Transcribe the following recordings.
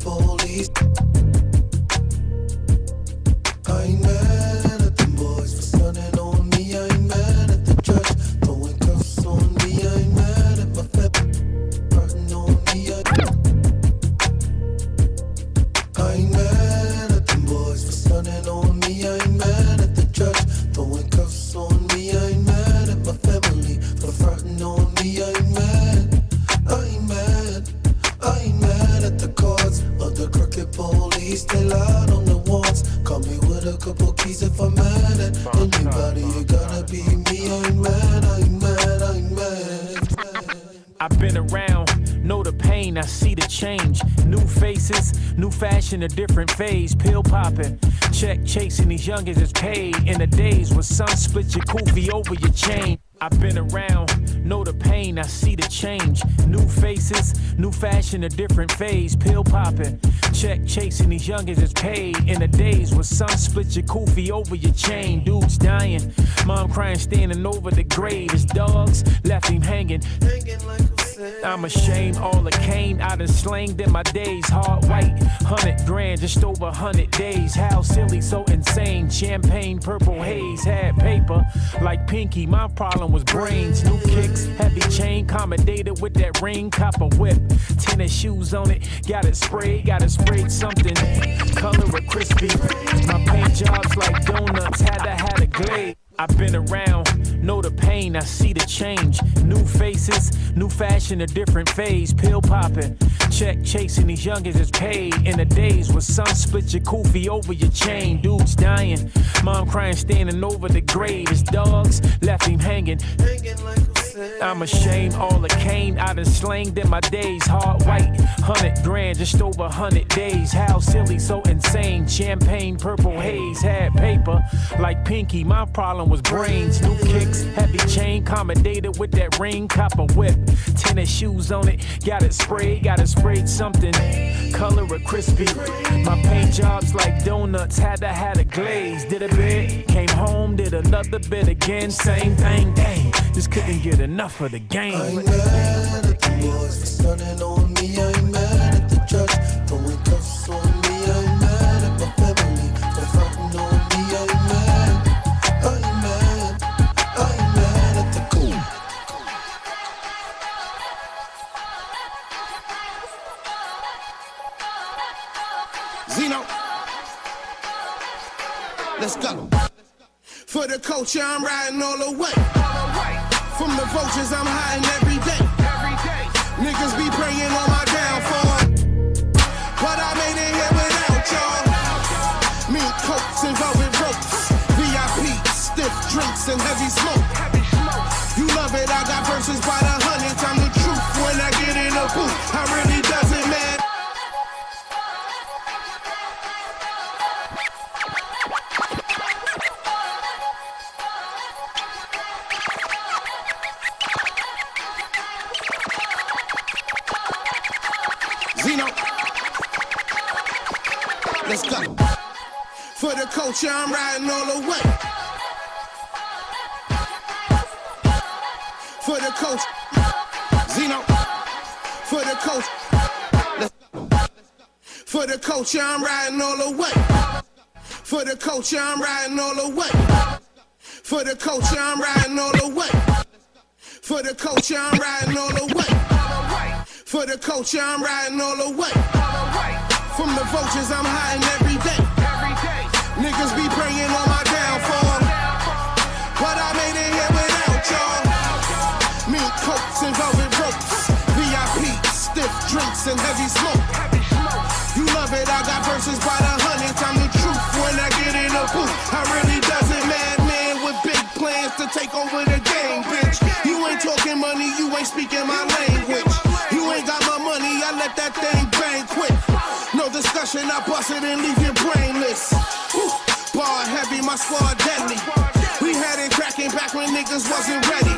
police. I ain't mad at the boys for stunning on me. I ain't mad at the judge throwing cuffs on me. I ain't mad at my family hurting on me. I ain't mad at the boys for stunning on me. I ain't mad at the judge throwing cuffs on me. I ain't mad at my family for fronting on me. I ain't mad. I ain't mad. I ain't mad at the cards of the crooked police. They lied on the warrants. Call me with a couple keys if I'm mad at anybody. It gotta be me. I ain't mad. I ain't mad. I ain't mad. I've been around, know the pain, I see the change. New faces, new fashion, a different phase. Pill popping, check chasing, these youngins is paid. In the days when some split your kufi over your chain. I've been around, know the pain, I see the change. New faces, new fashion, a different phase. Pill popping, check chasing, these youngins is paid. In the days when some split your kufi over your chain. Dudes dying, mom crying, standing over the grave. His dogs left him hanging like I'm ashamed, all the cane I done slanged in my days. Hard white, 100 grand, just over 100 days. How silly, so insane. Champagne, purple haze, had paper like Pinky. My problem was brains. New kicks, heavy chain, accommodated with that ring. Copper whip, tennis shoes on it. Got it sprayed something. Color of crispy. My paint jobs like donuts, had to have a glaze. I've been around, know the pain, I see the change. New faces, new fashion, a different phase. Pill popping, check chasing, these youngins is paid. In the days when some split your kufi over your chain. Dudes dying, mom crying, standing over the grave. His dogs left him hanging like I'm ashamed, all the cane I done slanged in my days. Hard white, 100 grand, just over 100 days. How silly, so insane. Champagne, purple haze, had paper like Pinky. My problem was brains. New kicks, heavy chain, accommodated with that ring. Copper whip, tennis shoes on it. Got it sprayed something. Color of crispy. My paint jobs like donuts, had to have a glaze. Did a bit, came home, did another bit again. Same thing, dang, just couldn't get enough of the game. I ain't mad at the boys for stunning on me. I ain't mad at the judge throwing cuffs on me. I ain't mad at my family for fronting on me. I ain't mad. I ain't mad. I ain't mad at the cool. Zeno, let's go. For the culture, I'm riding all the way. From the vultures, I'm hiding every day. Niggas be praying on my downfall, but I made it here without y'all. Mink coats and velvet ropes, VIP, stiff drinks and heavy smoke. You love it, I got verses by the hundreds. I'm the truth when I get in a booth. I really doesn't matter. Zeno, let's go. For the culture, I'm riding all the way. For the culture, Zeno. For the culture, let's go. For the culture, I'm riding all the way. For the culture, I'm riding all the way. For the culture, I'm riding all the way. For the culture, I'm riding all the way. For the culture, I'm riding all the way. From the vultures, I'm hiding every day. Niggas be praying on my downfall, but I made it here without y'all. Mink coats and velvet ropes, VIP, stiff drinks and heavy smoke. You love it, I got verses by the hundreds. I'm the truth when I get in a booth. I really doesn't madman with big plans to take over the game, bitch. You ain't talking money, you ain't speaking my language. You ain't got my money, I let that thing bang quick. No discussion, I bust it and leave you brainless. Bar heavy, my squad deadly. We had it cracking back when niggas wasn't ready.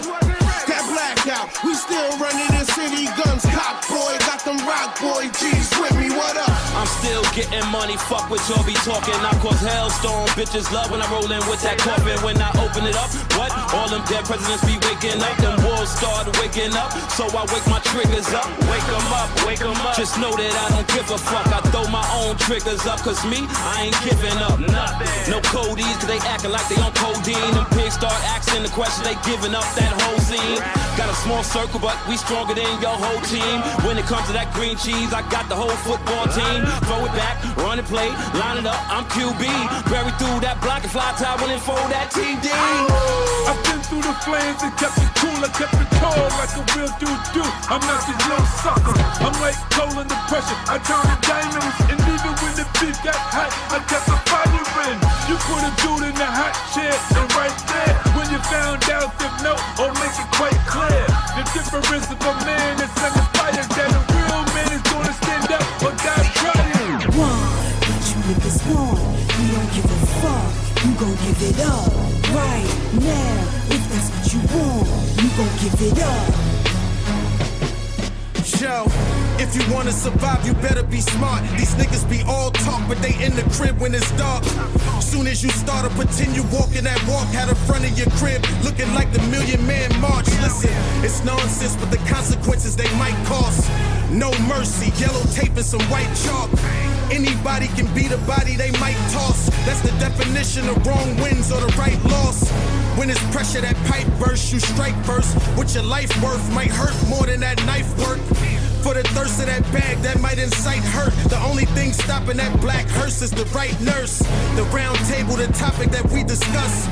That blackout, we still running the city. Guns, cop boy, got them rock boy G's with me, what up? I'm still getting money, fuck what y'all be talking. I cause hellstorm, bitches love when I roll in with that coffin. When I open it up, what? All them dead presidents be waking up. Them wolves start waking up, so I wake my triggers up. Wake 'em up, wake wake 'em up. Just know that I don't give a fuck. I throw my own triggers up, cause me, I ain't giving up nothing. No codies, cause they acting like they on codeine. Them pigs start asking the question, they giving up that whole scene. Got a small circle, but we stronger than your whole team. When it comes to that green cheese, I got the whole football team. Throw it back, run and play, line it up, I'm QB. Bury through that block and fly towel and fold that TD. I've been through the flames and kept it cool, I kept it cold like a real dude do. I'm not this little sucker, I'm like coal under pressure. I turn to diamonds, and even when the beef got hot, I kept the fire in. You put a dude in the hot chair, and right there, when you found out the note, or make it quite clear, the difference of a man that's under fire, that a real man is gonna stand up or die trying. One, what you niggas want, we don't give a fuck, you gon' give it up. Right now, if that's what you want, you gon' give it up. Yo, if you wanna survive, you better be smart. These niggas be all talk, but they in the crib when it's dark. Soon as you start to pretend you walking that walk, had the front of your crib looking like the Million Man March. Listen, it's nonsense, but the consequences they might cost. No mercy, yellow tape and some white chalk. Anybody can beat a body they might toss. That's the definition of wrong wins or the right loss. When it's pressure, that pipe burst, you strike first. What your life worth might hurt more than that knife work. For the thirst of that bag, that might incite hurt. The only thing stopping that black hearse is the right nurse. The round table, the topic that we discuss.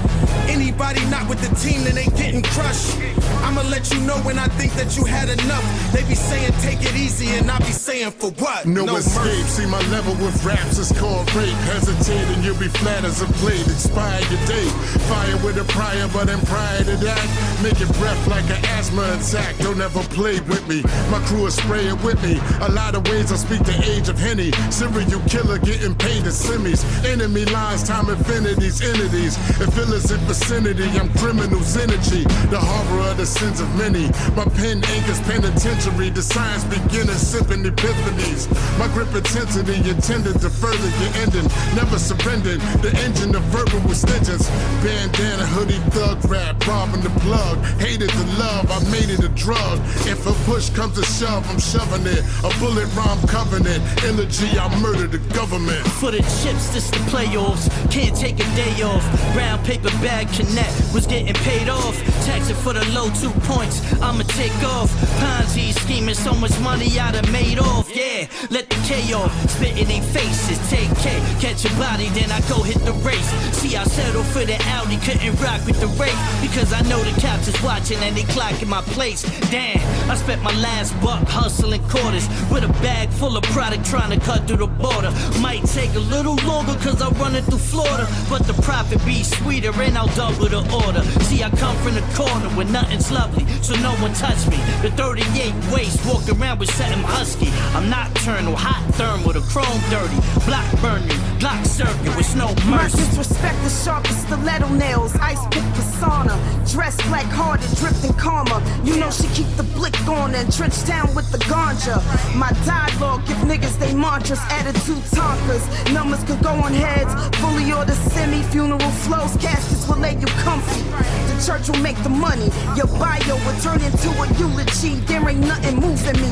Anybody not with the team, then they getting crushed. I'ma let you know when I think that you had enough. They be saying take it easy, and I be saying for what? No escape, see my level with raps is called rape. Hesitating, you'll be flat as a plate. Expire your date. Fire with a prior, but in prior to that, make it breath like an asthma attack. Don't ever play with me. My crew is spraying with me. A lot of ways I speak the age of Henny. Serial killer getting paid in semis. Enemy lines, time infinities, entities. If illness in vicinity, I'm criminal's energy. The horror of the sins of many. My pen anchors penitentiary. The science beginners sipping epiphanies. My grip intensity intended to further your ending. Never surrendered. The engine of verbal extensions. Bandana, hoodie, thug rap, robbing the plug. Hated the love, I made it a drug. If a push comes to shove, I'm shoving it. A bullet rhyme covenant. Elegy, I murder the government. For the chips, this the playoffs. Can't take a day off. Brown paper bag connect was getting paid off. Taxing for the low 2 points. I'ma take off. Ponzi scheming, so much money I done made off. Yeah, let the K off. Spit in their faces. Take K. Catch a body, then I go hit the race. See, I settled for the Audi. Couldn't rock with the rate. Because I know the cops is watching and they clocking my place. Damn, I spent my last buck hustling quarters with a bag full of product trying to cut through the border. Might take a little longer cause I'm running through Florida, but the profit be sweeter and I'll double the order. See, I come from the corner where nothing's lovely, so no one touch me. The 38 waist, walk around with something husky. I'm nocturnal, hot thermal, the chrome dirty. Block burning, block circuit with no mercy. Disrespect the sharpest stiletto nails, ice pick persona. Dressed black hearted, drifting karma. You know she keep the blick on and trench down with the ganja. My dialogue give niggas they mantras, attitude talkers. Numbers could go on heads, fully or the semi-funeral flows. Caskets will lay you comfy. The church will make the money. Your bio will turn into a eulogy. There ain't nothing moving me.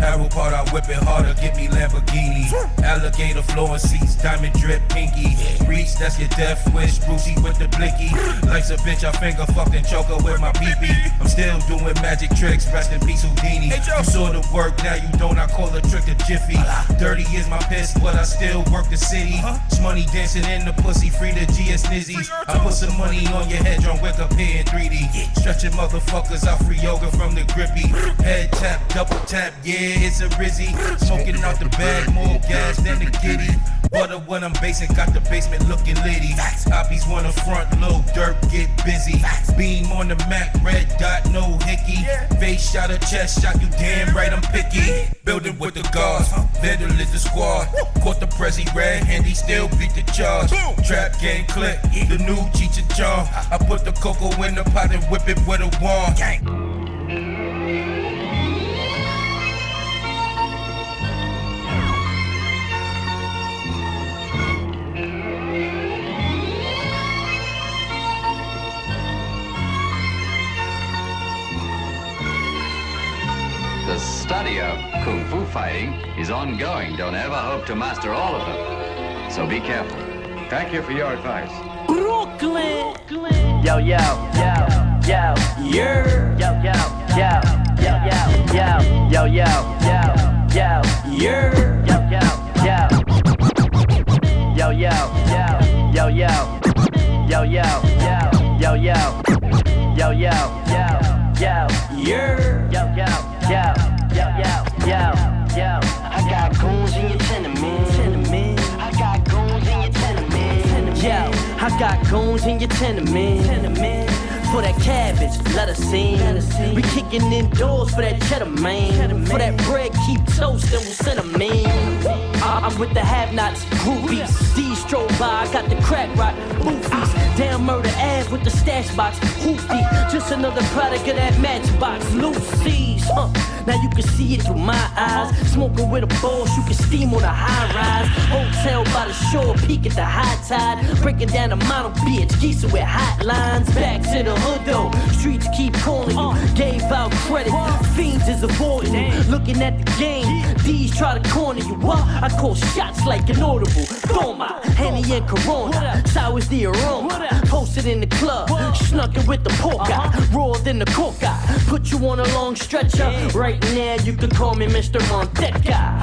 Arrow part, I whip it harder, get me Lamborghini. Alligator floor seats, diamond drip, pinky. Reach, that's your death wish, Brucey with the blicky. Life's a bitch, I finger fucked and choke her with my pee-pee. I'm still doing magic tricks, rest in peace Houdini. You saw the work, now you don't, I call a trick a jiffy. Dirty is my piss, but I still work the city. It's money dancing in the pussy, free the GS Nizzies. I put some money on your head, John Wick up here in 3D. Stretching motherfuckers, I free yoga from the grippy. Head tap, double tap, yeah, it's a Rizzy. Smoking out the bag, more gas than the giddy. Butter when I'm basing, got the basement looking litty. Hobbies wanna front load, dirt get busy. Beam on the Mac, red dot, no hickey. Face shot a chest shot, you damn right I'm picky. Building with the guards, Vandal is the squad. Caught the Prezi red handy, still beat the charge. Trap game click, the new Cheech and Chong. I put the cocoa in the pot and whip it with a wand. The study of Kung fu fighting is ongoing. Don't ever hope to master all of them. So be careful. Thank you for your advice. Brooklyn. Yo, yo, yo, yo, yeah. Yo, yo, yo, yo, yo, yo, yo, yo, yo, yeah. Yo, yo, yo, yo, yo, yo, yo, yo, yo, yo, yo, yo, yo, yo, yo, yeah. Yo, yo, yo, yo, yo, yo. I got goons in your tenement. I got goons in your tenement. Yo, I got goons in your tenement. For that cabbage, let us in. We kicking indoors for that cheddar, man. For that bread, keep toasting, we'll send 'em in. I'm with the have-nots, groupies. D stroll by, I got the crack rock, boofies. Down Murder Ave with the stash box, hoopty. Just another product of that matchbox, Lucy's. Now you can see it through my eyes. Smoking with a boss, you can steam on a high rise. Hotel by the shore, peak at the high tide. Breaking down the model bitch, geese with hotlines. Back to the hood though, streets keep calling you. Gave out credit, fiends is avoiding you. Looking at the game, these try to corner you. What? I call shots like an audible. Toma, Henny and Corona, sours the aroma. Posted in the club, snuck it with the pork eye. Rolled in the cork eye, put you on a long stretcher. Right now you can call me Mr. Monteca.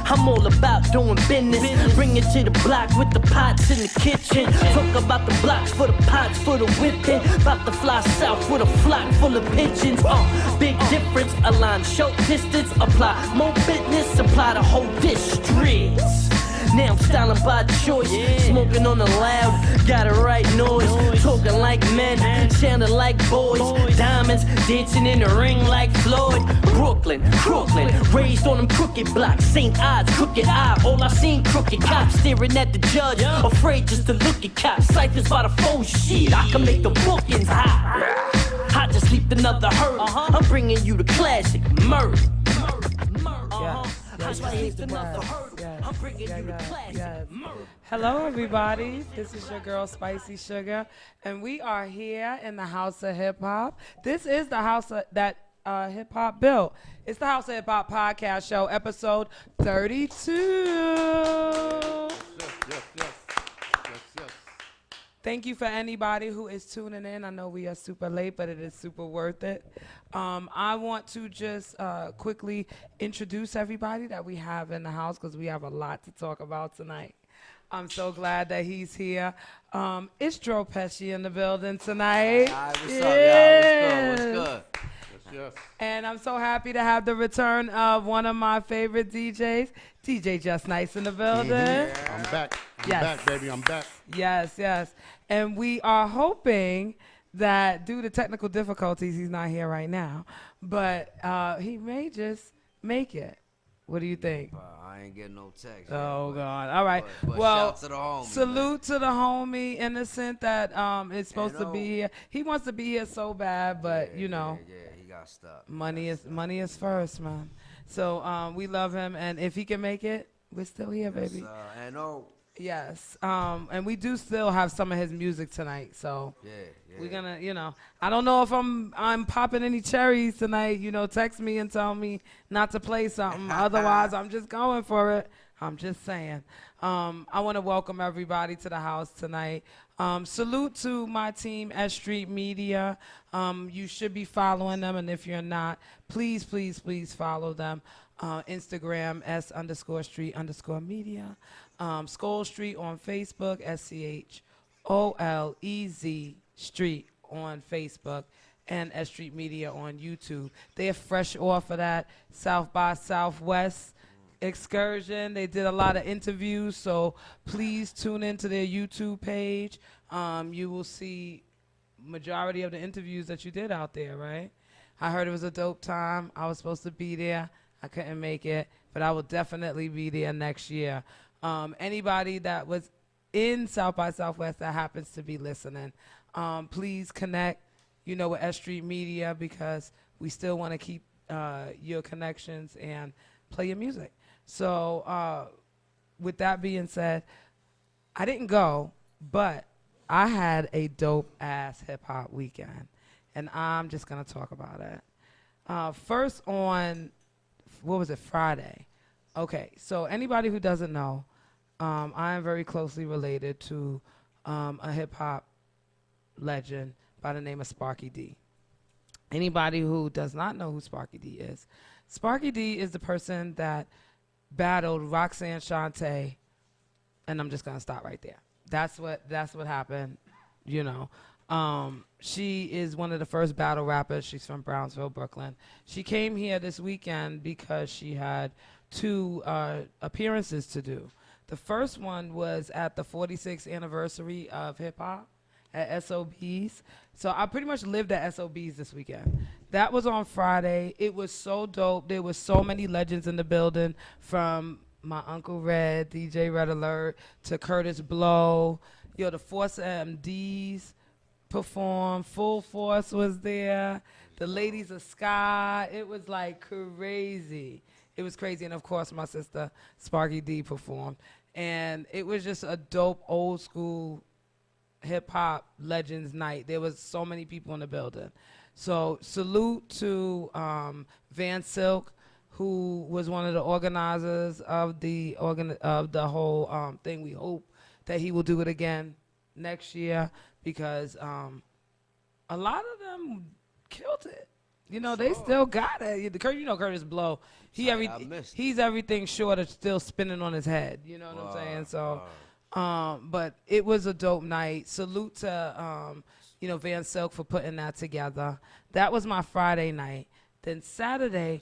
I'm all about doing business. Bring it to the block with the pots in the kitchen. Talk about the blocks for the pots for the whipping. About to fly south with a flock full of pigeons. Big difference, align short distance. Apply more business, supply the whole districts. Now I'm styling by choice, smoking on the loud, got the right noise, talking like men, sounding like boys, diamonds, dancing in the ring like Floyd. Brooklyn, raised on them crooked blocks, St. Ides, crooked eye, all I seen crooked cops staring at the judge, afraid just to look at cops, ciphers by the phone, shit, I can make the bookings hot. I just leaped another hurdle, I'm bringing you the classic, murder. Hello, everybody. This is your girl, Spicy Sugar, and we are here in the House of Hip Hop. This is the house that hip hop built. It's the House of Hip Hop podcast show, episode 32. Yes. Thank you for anybody who is tuning in. I know we are super late, but it is super worth it. I want to just quickly introduce everybody that we have in the house because we have a lot to talk about tonight. I'm so glad that he's here. It's Pesci in the building tonight. Hi, what's up, y'all? What's good? Yes. And I'm so happy to have the return of one of my favorite DJs, DJ Just Nice in the building. Mm-hmm. I'm back. I'm back, baby. I'm back. Yes. And we are hoping that due to technical difficulties, he's not here right now, but he may just make it. What do you think? I ain't getting no text. Oh, God. All right. But well, shout to the homie, salute to the homie, Innocent, that is supposed to be here. He wants to be here so bad, but, you know. Yeah, he got stuck. Money is first, man. So we love him, and if he can make it, we're still here, baby. Yes. And we do still have some of his music tonight, so we're gonna, I don't know if I'm popping any cherries tonight. Text me and tell me not to play something. Otherwise, I'm just going for it. I'm just saying. I want to welcome everybody to the house tonight. Salute to my team, S.STREET Media. You should be following them, and if you're not, please follow them. Instagram, S_Street_Media. Skol Street on Facebook, SCHOLEZ Street on Facebook, and S.STREET Media on YouTube. They're fresh off of that South by Southwest excursion. They did a lot of interviews, so please tune into their YouTube page. You will see majority of the interviews that you did out there, right? I heard it was a dope time. I was supposed to be there. I couldn't make it, but I will definitely be there next year. Anybody that was in South by Southwest that happens to be listening, please connect, with S.STREET Media, because we still want to keep your connections and play your music. So with that being said, I didn't go, but I had a dope-ass hip-hop weekend, and I'm just going to talk about it. First on what was it, Friday? Okay, so anybody who doesn't know, I am very closely related to a hip hop legend by the name of Sparky D. Anybody who does not know who Sparky D is the person that battled Roxanne Shante, and I'm just gonna stop right there. That's what happened, you know. She is one of the first battle rappers. She's from Brownsville, Brooklyn. She came here this weekend because she had 2 appearances to do. The first one was at the 46th anniversary of hip hop at SOB's. So I pretty much lived at SOB's this weekend. That was on Friday. It was so dope. There was so many legends in the building, from my Uncle Red, DJ Red Alert, to Curtis Blow. Yo, the Force MDs performed. Full Force was there. The Ladies of Sky. It was like crazy. It was crazy. And of course, my sister Sparky D performed. And it was just a dope old school hip hop legends night. There was so many people in the building. So salute to Van Silk, who was one of the organizers of the whole thing. We hope that he will do it again next year, because a lot of them killed it. You know, they still got it. You know, Curtis Blow. He's everything short of still spinning on his head. You know what I'm saying? So, but it was a dope night. Salute to Van Silk for putting that together. That was my Friday night. Then Saturday,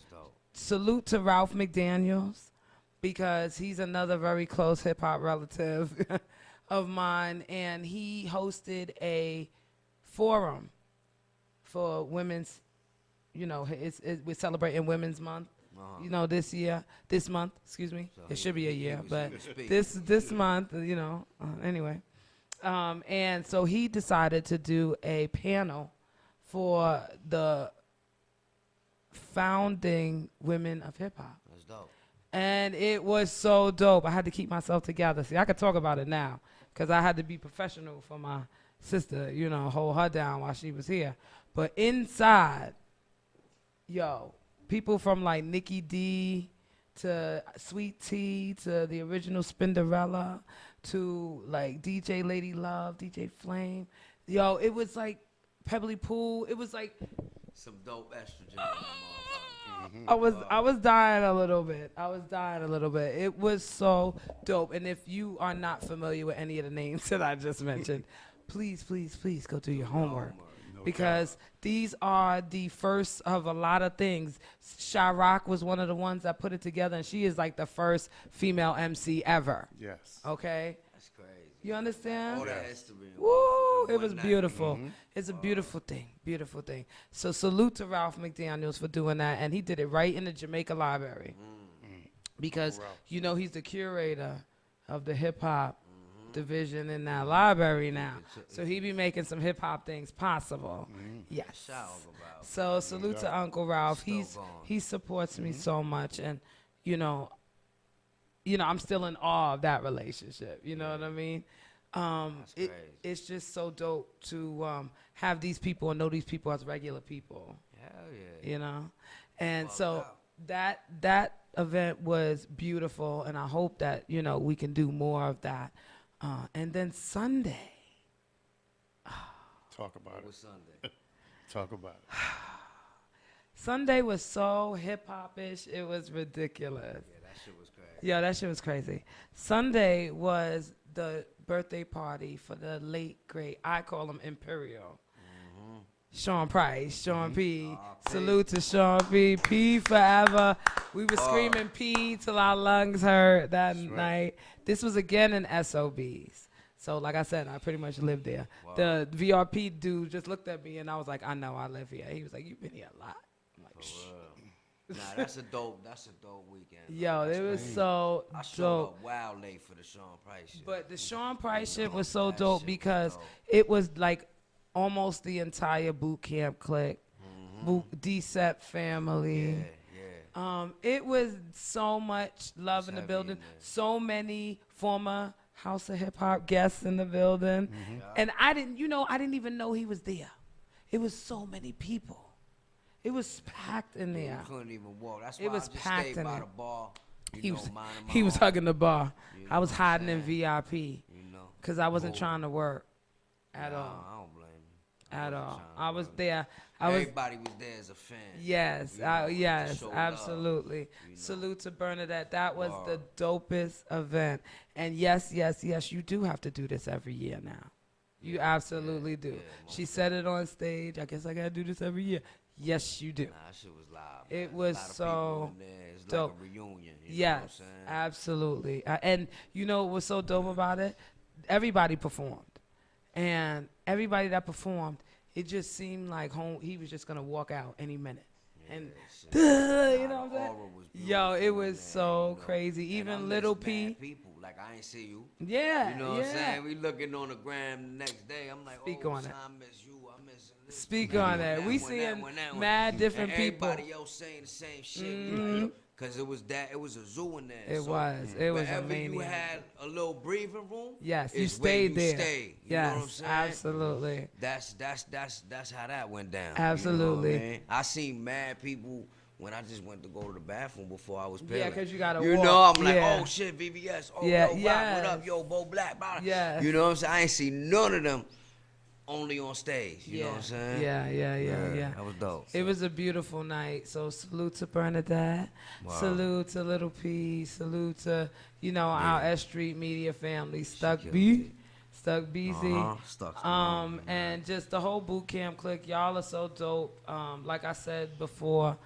salute to Ralph McDaniels, because he's another very close hip hop relative of mine, and he hosted a forum for women's. You know, we're celebrating Women's Month. You know, this month, excuse me. So it should be a year, but this month, you know, anyway. And so he decided to do a panel for the founding women of hip hop. That's dope. And it was so dope. I had to keep myself together. See, I could talk about it now, because I had to be professional for my sister, you know, hold her down while she was here. But inside, yo, people from like Nikki D to Sweet Tea to the original Spinderella to like DJ Lady Love, DJ Flame. Yo, it was like Pebbly Pool. It was like some dope estrogen. I was dying a little bit. It was so dope. And if you are not familiar with any of the names that I just mentioned, please go do your homework. Because these are the first of a lot of things. Shyrock was one of the ones that put it together, and she is like the first female MC ever. Yes. Okay? That's crazy. You understand? All that history. Woo! It was beautiful. It's a beautiful thing. So salute to Ralph McDaniels for doing that, and he did it right in the Jamaica Library. Because, you know, he's the curator of the hip-hop division in that library now. So he be making some hip hop things possible. Yes. So salute to Uncle Ralph. He supports me so much, and you know I'm still in awe of that relationship. You know what I mean? It's just so dope to have these people and know these people as regular people. Hell yeah. You know? And so that event was beautiful, and I hope that, you know, we can do more of that. And then Sunday. Talk about it. Sunday? Talk about it. Sunday was so hip-hop-ish, it was ridiculous. Yeah, that shit was crazy. Yeah, that shit was crazy. Sunday was the birthday party for the late, great, I call him Imperial. Sean Price, Sean P. Salute to Sean P. P forever. We were screaming P till our lungs hurt that night. This was again in SOBs. So like I said, I pretty much lived there. Wow. The VRP dude just looked at me and I was like, I know, I live here. He was like, you've been here a lot. I'm like, Nah, that's a dope weekend. Yo, it was so I showed up wild late for the Sean Price shit. But the Sean Price shit was so dope because it was like almost the entire boot camp clique, D-Set family. Yeah. It was so much love in the building. So many former House of Hip Hop guests in the building. And I didn't even know he was there. It was so many people. It was packed in there. You couldn't even walk. That's why It was I just packed stayed in by there. the bar. He was minding my he was own. hugging the bar. You I know was what I'm hiding in saying? VIP know, because I wasn't cool. trying to work at Nah, all. I don't blame you. At wasn't all. trying to I was work. there. Everybody was there as a fan. Yes, you know, to yes, show love, absolutely. you know. Salute to Bernadette. That was Word. the dopest event. And yes, you do have to do this every year now. You absolutely do. She said it on stage. I guess I gotta do this every year. Yes, you do. Nah, that shit was live. It man. was A lot of so people in there. It's dope. like a reunion. You know Yes, what I'm saying? absolutely. And you know what was so dope about it? Everybody performed, and everybody that performed, it just seemed like he was just gonna walk out any minute. And you know what I'm saying? Yo, it was so crazy. Even Little P. People, like I ain't see you. Yeah, You know what I'm yeah. saying? We looking on the gram the next day. I'm like, Speak oh, on it. I miss you. I miss this. Speak that on one, that. that We one, seeing that one, that one. mad different and people. Everybody else saying the same shit. Because it was a zoo in there. It so was. It was wherever you amazing. had a little breathing room. Yes, is you stayed where you there. Stayed, you Yes, know what I'm saying? absolutely. That's how that went down. Absolutely. You know what I mean? I seen mad people when I just went to go to the bathroom before I was peeling. Yeah, 'cause you gotta You walk. know, I'm like, Yeah. oh shit, VVS. Oh, Yeah, yo, Rock, yes. what up? Yo, Bo Black. Blah. Yes. You know what I'm saying? I ain't seen none of them only on stage. You know what I'm saying? Yeah. That was dope. It was a beautiful night. So salute to Bernadette. Wow. Salute to Little P. Salute to, our S Street Media family. Stuck B. Stuck BZ. Stuck. And just the whole boot camp clique. Y'all are so dope. Like I said before,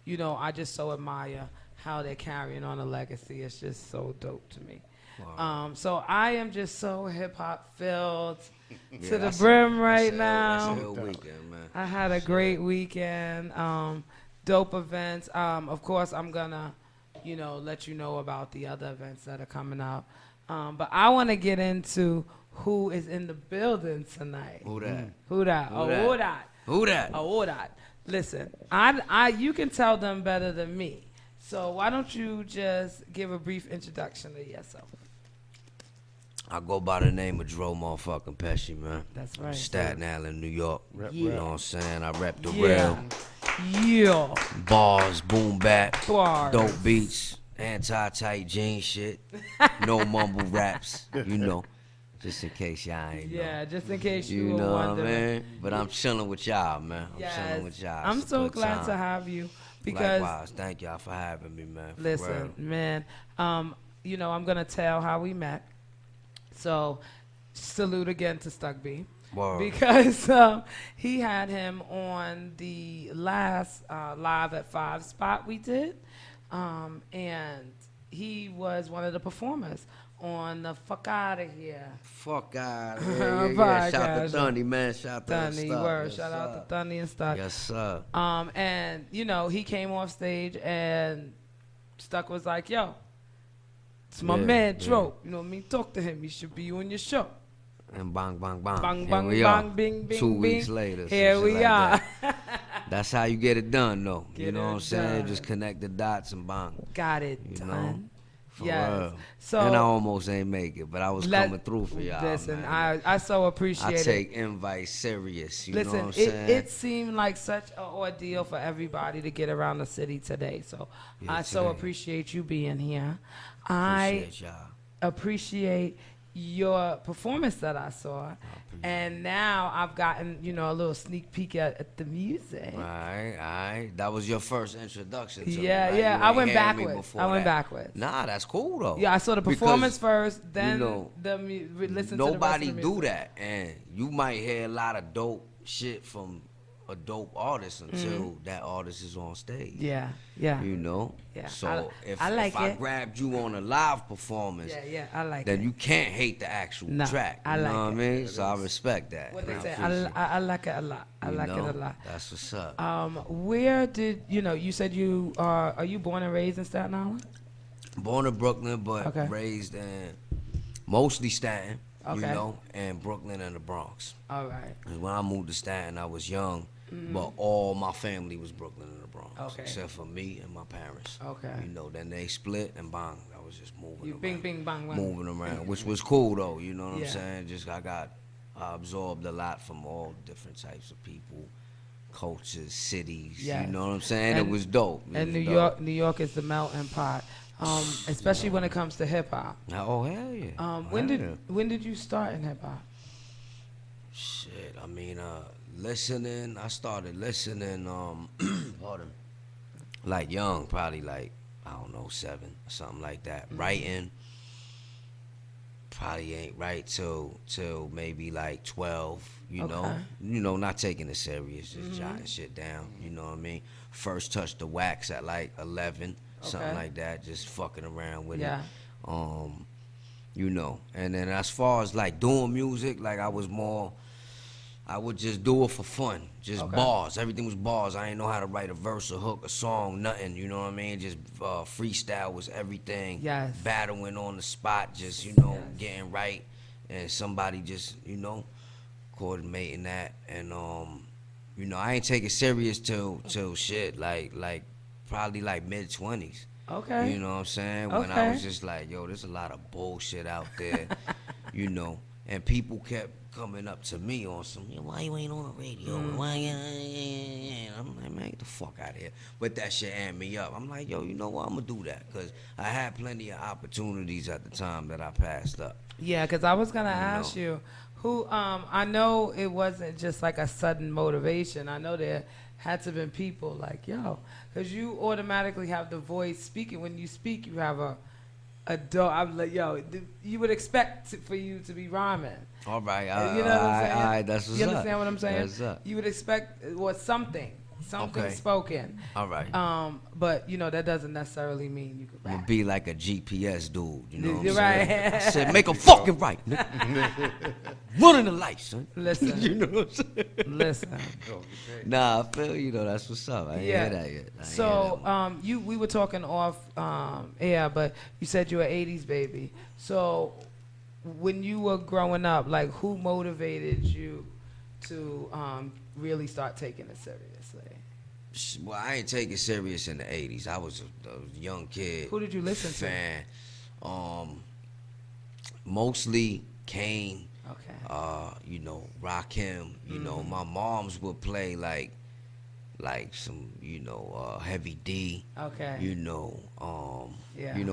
I just so admire how they're carrying on a legacy. It's just so dope to me. Wow. So I am just so hip hop filled Yeah, to the that's brim a- right that's a- now. That's a good weekend, man. I had a great weekend. Dope events. Of course, I'm gonna, let you know about the other events that are coming up. But I want to get into who is in the building tonight. Who that? Who that? Who Oh, that? who that? Who that? Oh, who that? Listen, you can tell them better than me. So why don't you just give a brief introduction to yourself? I go by the name of Dro motherfucking Pesci, man. That's right. Staten Island, New York. You know what I'm saying? I rep the Yeah. real. Yeah. Bars, boom bap, Bars. dope beats, anti-tight jean shit, no mumble raps, just in case y'all ain't know. Yeah, just in case you You were know what I wondering. mean? But I'm chilling with y'all, man. I'm Yes. chilling with y'all. I'm It's a so good glad time. to have you because Likewise, thank y'all for having me, man. For listen, real. man, I'm gonna tell how we met. So salute again to Stuck B. Word. Because he had him on the last Live at 5 spot we did. And he was one of the performers on the Fuck Outta Here. Fuck out. Yeah. Shout to Podcast. Thunny, man. Shout to Thunny, Stuck. word. Yes, Shout out sir. to Thunny and Stuck. Yes, sir. And he came off stage and Stuck was like, yo, it's my Yeah, man, yeah. Dro. You know what I mean? Talk to him. He should be on your show. And bang, bang, bang. Bang, Here bang, we bang, are. bing, bing, 2 weeks bing. later. some Here shit we like are. that. That's how you get it done, though. Get You know it what I'm saying? done. Just connect the dots and bang. Got it You done. know? For Yes. real. So And I almost ain't make it, but I was let- coming through for y'all, Listen, man. I so appreciate I it. take invites serious, you know what I'm Listen, saying? it seemed like such an ordeal for everybody to get around the city today. So Yeah, I so today. appreciate you being here. Appreciate y'all. appreciate your performance that I saw. And now I've gotten, a little sneak peek at the music. All right. That was your first introduction to me, Yeah, right? yeah. You I ain't went hear me backwards. before I went that. backwards. Nah, that's cool, though. Yeah, I saw the Because, performance first, then know, listen nobody to the rest of the do music. that, and you might hear a lot of dope shit from a dope artist until that artist is on stage. Yeah, yeah. You know? Yeah, So if I like I it. grabbed you on a live performance, Yeah, I like then it. you can't hate the actual No, track. I You like know what I it. mean? So I respect that. What they I say, appreciate I like it a lot. I you like it know? a lot. That's what's up. Where did you said you are you born and raised in Staten Island? Born in Brooklyn, but Okay. raised in mostly Staten, Okay. and Brooklyn and the Bronx. All right. 'Cause when I moved to Staten, I was young, but all my family was Brooklyn and the Bronx, Okay. except for me and my parents. Okay. Then they split and bang, I was just moving You around. bing bing bang bang. Moving around, which was cool though, you know what Yeah. I'm saying? I absorbed a lot from all different types of people, cultures, cities. Yes. You know what I'm saying? And- it was dope. It And was New York is the melting pot, especially when it comes to hip hop. Oh hell yeah. When did you start in hip hop? Shit, I mean, listening. I started listening. Pardon. Like young, probably like I don't know 7 or something like that. Writing. Probably ain't right till maybe like 12. You know, not taking it serious, just jotting shit down. You know what I mean? First touched the wax at like 11, something like that. Just fucking around with it. You know, and then as far as like doing music, like I would just do it for fun, just bars. Everything was bars. I didn't know how to write a verse, a hook, a song, nothing. You know what I mean? Just freestyle was everything. Yes. Battling on the spot, just getting right, and somebody just coordinating that, and I ain't take it serious till shit like probably like mid-20s. Okay. You know what I'm saying? When I was just like, yo, there's a lot of bullshit out there, and people kept coming up to me on some, why you ain't on the radio? Why you? I'm like, man, get the fuck out of here. But that shit amped me up. I'm like, yo, you know what? I'm gonna do that because I had plenty of opportunities at the time that I passed up. Yeah, because I was gonna ask you, who? I know it wasn't just like a sudden motivation. I know there had to have been people like, yo, because you automatically have the voice speaking. When you speak, you have a dope. I'm like, yo, you would expect for you to be rhyming. All right, you know what I'm saying? All right, that's what's you up. understand what I'm saying? That's up. You would expect something spoken. All right. But that doesn't necessarily mean you could rap. I'm gonna be like a GPS dude, you know what You're I'm saying? right. I said, make a fucking right. Running the lights, son. Listen. You know what I'm saying? Listen. Nah, I feel that's what's up. I ain't hear that yet. So we were talking off air, but you said you're an 80s baby. So when you were growing up, like who motivated you to really start taking it seriously? Well, I ain't take it serious in the 80s. I was a young kid. Who did you listen to? Mostly Kane. Okay. Rakim. My moms would play like some, Heavy D. Okay.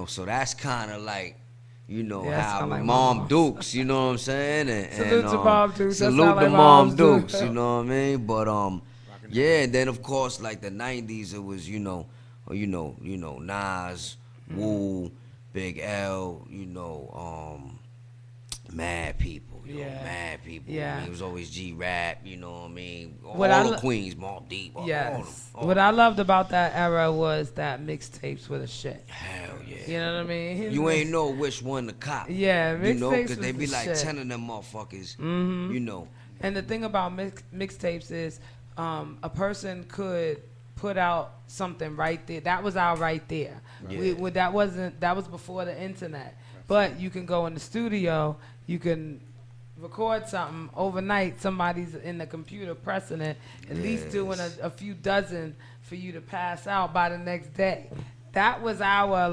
So that's kind of like, how like Mom Dukes, you know what I'm saying? And, salute to Mom Dukes. Salute like to Mom Dukes, you know what I mean? But and then of course like the 90s it was, Nas, Wu, Big L, Mad People, Mad People. Yeah. I mean, it was always G-Rap, you know what I mean? All the Queens, Mobb Deep, all yes. them. What I loved about that era was that mixtapes were the shit. Hell yeah. You know what I mean? You ain't know which one to cop. Yeah, mixtapes because they be like shit. 10 of them motherfuckers, And the thing about mixtapes is a person could put out something right there. That was our right there. Yeah. That was before the internet. But you can go in the studio, you can record something overnight. Somebody's in the computer pressing it, at least doing a few dozen for you to pass out by the next day. That was our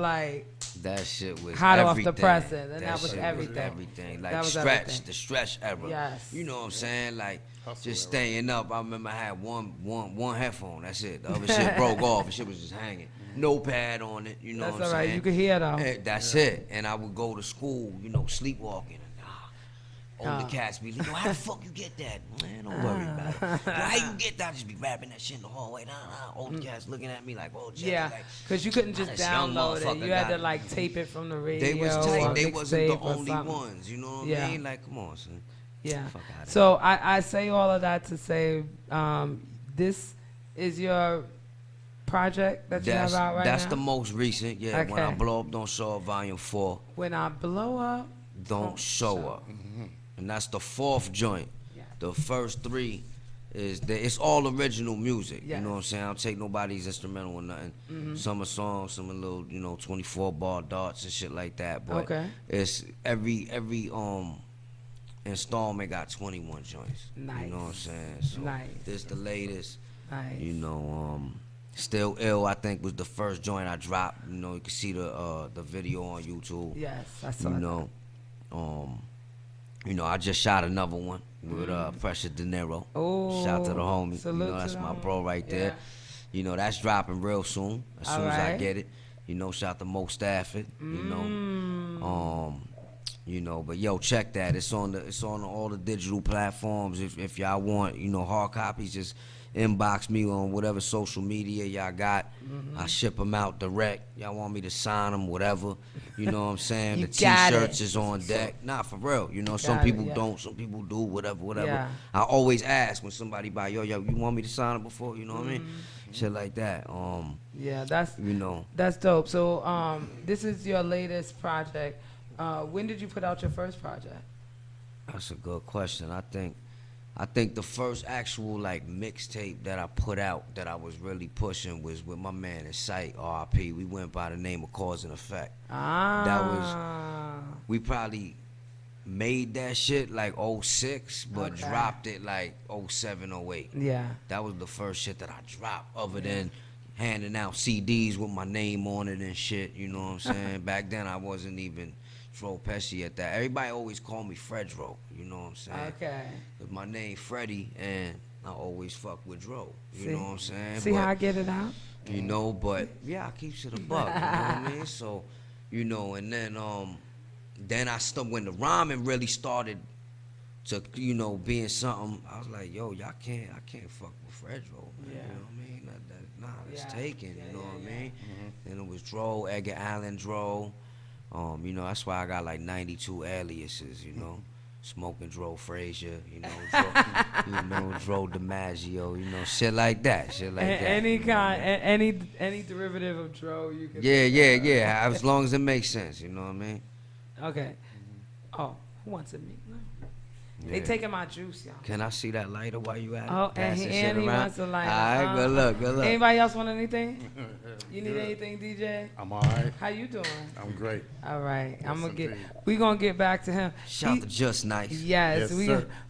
that shit was hot everything. off the presses, and that was shit everything. Was everything. Like that was Stretch, everything. the Stretch era. Yes. You know what I'm saying? Like just staying up. I remember I had one headphone. That's it. The other shit broke off. The shit was just hanging. No pad on it. You know That's what I'm all right. saying? You could hear though. And that's it. And I would go to school, sleepwalking. Older cats be like, yo, how the fuck you get that? Man, don't worry about it. Yo, how you get that? I just be rapping that shit in the hallway. Nah. Older cats looking at me like, oh, Jay. Yeah, because you couldn't just download it. You had to tape it from the radio. They was tight. They wasn't the only something. ones. You know what I mean? Like, come on, son. Yeah. So I say all of that to say this is your project that you have out right now? That's the most recent, yeah. Okay. When I Blow Up, Don't Show Up, Volume 4. When I Blow Up, Don't Show Up. Mm-hmm. And that's the 4th joint. Yeah. The first 3 it's all original music. Yes. You know what I'm saying? I don't take nobody's instrumental or nothing. Mm-hmm. Some are songs, some are little, 24-bar darts and shit like that. But it's every installment got 21 joints. Nice. You know what I'm saying? So this is the latest. Nice. Still Ill, I think, was the first joint I dropped. You can see the video on YouTube. Yes, I saw that. You know, I just shot another one with Precious De Niro. Oh, shout to the homie. salute You know, that's to the my homie. bro right there. Yeah. You know, that's dropping real soon. As soon as I Alright. get it. You know, shout to Mo Stafford. You know, but yo, check that. It's on all the digital platforms. If y'all want, you know, hard copies, just inbox me on whatever social media y'all got. I ship them out direct. Y'all want me to sign them, whatever. You know what I'm saying? You The got T-shirts it. is on deck. Nah, for real. You know, some got it, people yeah. don't, some people do, whatever. Yeah. I always ask when somebody buy, yo, you want me to sign it before? You know what I mean? Shit like that. Yeah, that's You know. that's dope. So this is your latest project. When did you put out your first project? That's a good question. I think the first actual like mixtape that I put out that I was really pushing was with my man in Sight, R.I.P. We went by the name of Cause and Effect. We probably made that shit like 06, but dropped it like 07, 08. Yeah. That was the first shit that I dropped, other than handing out CDs with my name on it and shit, you know what I'm saying? Back then I wasn't even Dro Pesci at that. Everybody always called me Fredro, you know what I'm saying? Okay. Cause my name Freddie, and I always fuck with Dro, you know what I'm saying? See how I get it out? You know, but yeah, I keep shit a buck, you know what I mean? So, you know, and then when the rhyming really started to, you know, being something, I was like, yo, I can't fuck with Fredro, man. Yeah. You know what I mean? It's taken, you know what I mean? Then it was Dro, Edgar Allan Dro. You know, that's why I got like 92 aliases, you know. Smoking Dro Frazier, you know, Dro DiMaggio, you know, shit like that. Any kind, any derivative of Dro you can. Yeah. As long as it makes sense, you know what I mean? Okay. Oh, who wants a meat? No. Yeah. They taking my juice, y'all. Can I see that lighter while you at it? Oh, and he wants a lighter. All right, good luck. Anybody else want anything? You need anything, DJ? I'm all right. How you doing? I'm great. All right. Yes, We gonna get back to him. Shout to Just Nice. Yes,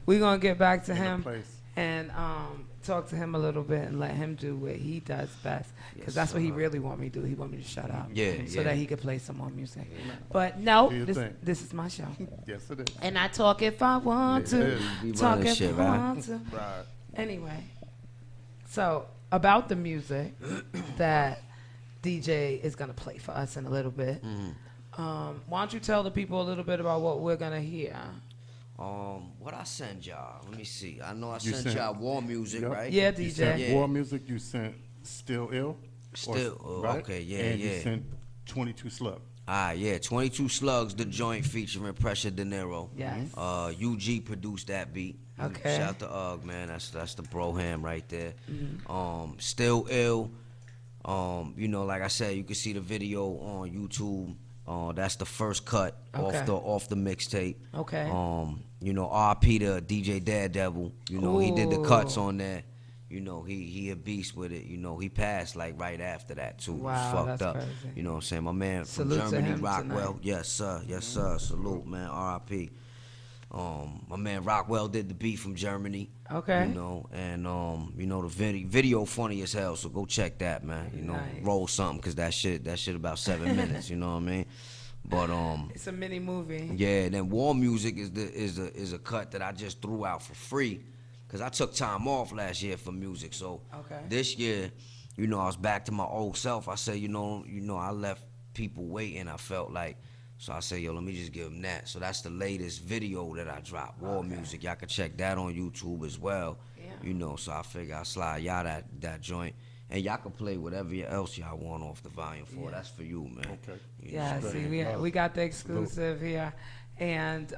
we gonna get back to In him place. and talk to him a little bit and let him do what he does best, because that's what he really want me to do. He want me to shut up, so that he can play some more music. But no, this is my show. Yes, it is. And I talk if I want to, talk if I want to. Right. Anyway, so about the music that DJ is gonna play for us in a little bit. Why don't you tell the people a little bit about what we're gonna hear? What I sent y'all? Let me see. I know I sent y'all War Music, right? Yeah, You DJ. sent War Music. You sent Still Ill. Right? Okay, And you sent 22 Slug. Yeah, 22 Slugs, the joint featuring Pressure De Niro. Yes. UG produced that beat. Okay. Shout to Ugg, man. That's the bro ham right there. Still Ill. You know, like I said, you can see the video on YouTube. That's the first cut off the mixtape. Okay. You know, RP to DJ Daredevil. You know, he did the cuts on there. You know, he a beast with it. You know, he passed like right after that too. Wow, He was fucked that's up. crazy. You know what I'm saying? My man Salute from to Germany, him Rockwell. tonight. Yes, sir. Salute, man. RIP. My man Rockwell did the beat from Germany. Okay. You know, and you know, the video funny as hell, so go check that, man. You know, roll something, cause that shit about 7 minutes, you know what I mean? But it's a mini movie. yeah, and then War Music is a cut that I just threw out for free, cause I took time off last year for music. So this year, you know, I was back to my old self. I said, you know, I left people waiting. I felt like, so I said, yo, let me just give them that. So that's the latest video that I dropped, War Music. Y'all can check that on YouTube as well. Yeah. You know, so I figure I'll slide y'all that joint. And y'all can play whatever else y'all want off the volume 4. That's for you, man. Okay. Yeah, see, we got the exclusive here. And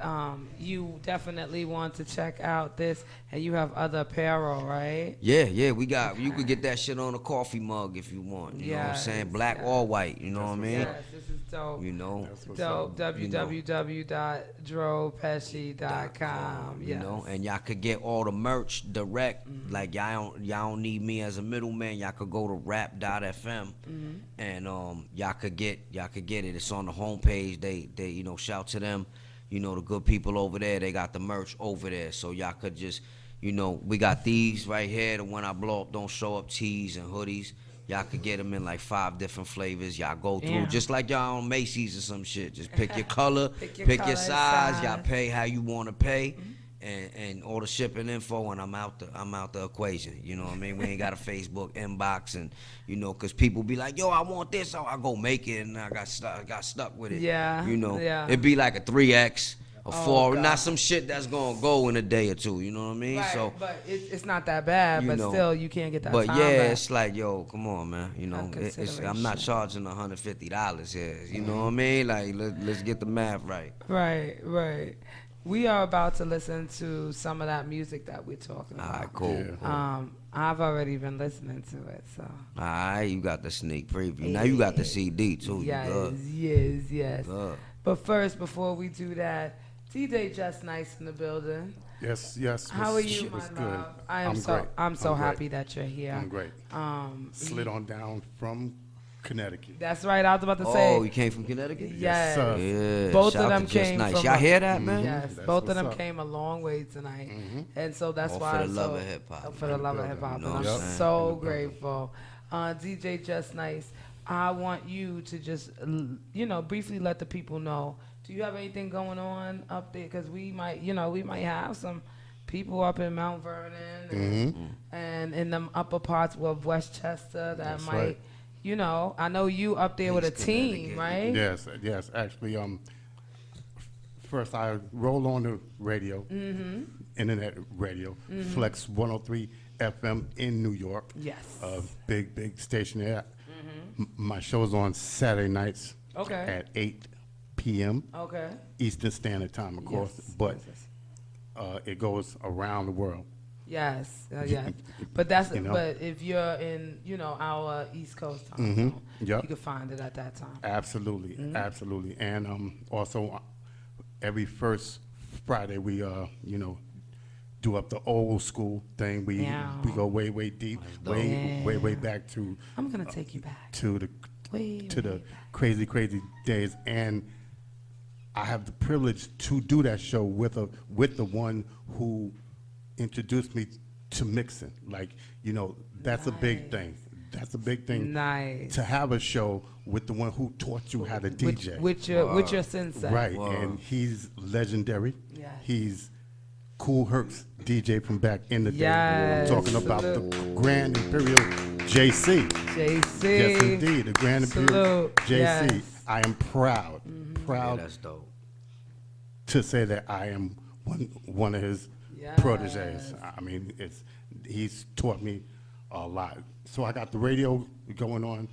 you definitely want to check out this, and you have other apparel, right? Yeah, we got, you could get that shit on a coffee mug if you want, you know what I'm saying? Black or white, you know what I mean? Yes, this is dope. You know? Dope, www.dropesci.com, You know, and y'all could get all the merch direct, like y'all don't need me as a middleman. Y'all could go to rap.fm and y'all could get it. It's on the homepage. They you know, shout to them. You know, the good people over there, they got the merch over there. So y'all could just, you know, we got these right here, the When I Blow Up Don't Show Up tees and hoodies. Y'all could get them in like 5 different flavors. Y'all go through Yeah. just like y'all on Macy's or some shit. Just pick your color, Pick pick your your color, size. Y'all size. pay how you want to pay, and all the shipping info. And I'm out the equation. You know what I mean? We ain't got a Facebook inbox, and you know, cause people be like, yo, I want this, so I go make it, and I got stuck with it. Yeah, You know, yeah. it'd be like a 3X. A Oh, 4, God. not some shit that's gonna go in a day or 2. You know what I mean? Right, So, but it's not that bad. you But know, still, you can't get that but time yeah, back. it's like, yo, come on, man. You know, I'm not charging $150 here. You know what I mean? Like, let's get the math right. Right, right. We are about to listen to some of that music that we're talking about. All right, cool. I've already been listening to it, so. All right, you got the sneak preview. Now you got the CD too. Yes, You good. yes. Good. But first, before we do that, DJ Just Nice in the building. Yes. How are you, my What's good? love? I'm great. so I'm happy great. that you're here. I'm great. Slid on down from Connecticut. That's right. I was about to say. Oh, you came from Connecticut? Yes. sir. Yeah. Both shout of out them to Just came Nice. from. Y'all hear that, man? Yes. That's Both of what's them up. came a long way tonight, and so that's All why. for the I'm love so, of hip hop. For the love of hip hop, You know and what I'm I'm saying? so grateful. DJ Just Nice, I want you to just, briefly let the people know. Do you have anything going on up there? Because we might have some people up in Mount Vernon and in them upper parts of Westchester that That's might, right. I know you up there with a team, right? Yes. Actually, first I roll on the radio, internet radio, Flex 103 FM in New York. Yes. Big station there. My show's on Saturday nights Okay. at 8 p.m. Okay. Eastern Standard Time, of course, but it goes around the world. Yes, yes. But that's You know? but if you're in our East Coast time, zone, Yep. you can find it at that time. Absolutely, absolutely. And also every first Friday we do up the old school thing. We go way deep, way back to. I'm gonna take you back to the way crazy days, and I have the privilege to do that show with the one who introduced me to mixing. Like, that's a big thing. That's a big thing. Nice. To have a show with the one who taught you how to DJ. With your sensei. Right, and he's legendary. Yes. He's Cool Herc's DJ from back in the day. Yes. I'm talking about the Grand Imperial JC. JC. Yes, indeed, the Grand Imperial JC. Yes. I am proud Yeah, that's dope. to say that I am one of his proteges. I mean, he's taught me a lot. So I got the radio going on,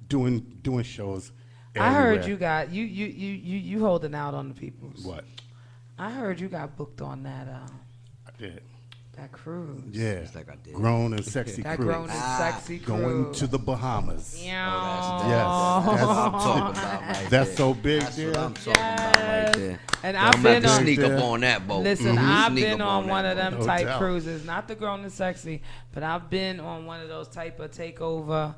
doing shows. I heard everywhere. you holding out on the people. What? I heard you got booked on that I did. that cruise. Yeah, It's like I did. grown and sexy That cruise. grown and sexy cruise. Going to the Bahamas. Yeah. Yes, That's what I'm talking about right that's there. so big. That's there. what I'm talking about right there. And I'm I've been about to on. sneak up there. on that boat. Listen, I've Sneak been up on one that of them boat. No type doubt. cruises, not the grown and sexy, but I've been on one of those type of takeover,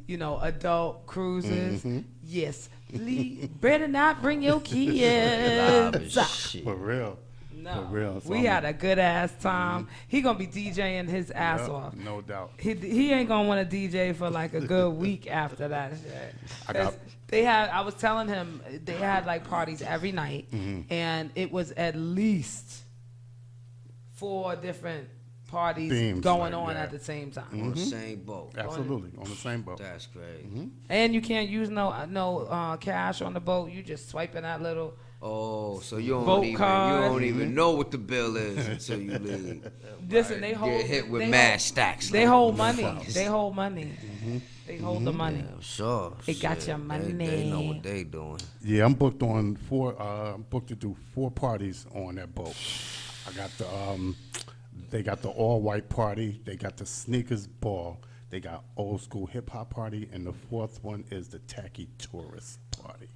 adult cruises. Yes, please, better not bring your kids. Shit. For real. No, For real. So we I'm- had a good ass time. He gonna be DJing his ass Yep, off. no doubt. He ain't gonna want to DJ for like a good week after that shit. I got- I was telling him they had like parties every night, and it was at least 4 different parties Themes going like on that. at the same time. On the same boat. Absolutely, on the same boat. That's great. And you can't use no cash on the boat. You just swiping that little. Oh, so you Boat don't even card. you don't even know what the bill is until you leave. Listen, they hold. Get hit with they mad hold- stacks. They like hold no money. problems. They hold money. They hold the money. Yeah, sure. They got shit. your money. They know what they doing. Yeah, I'm booked on 4. I'm booked to do 4 parties on that boat. I got the they got the all white party. They got the sneakers ball. They got old school hip hop party, and the 4th one is the tacky tourist party.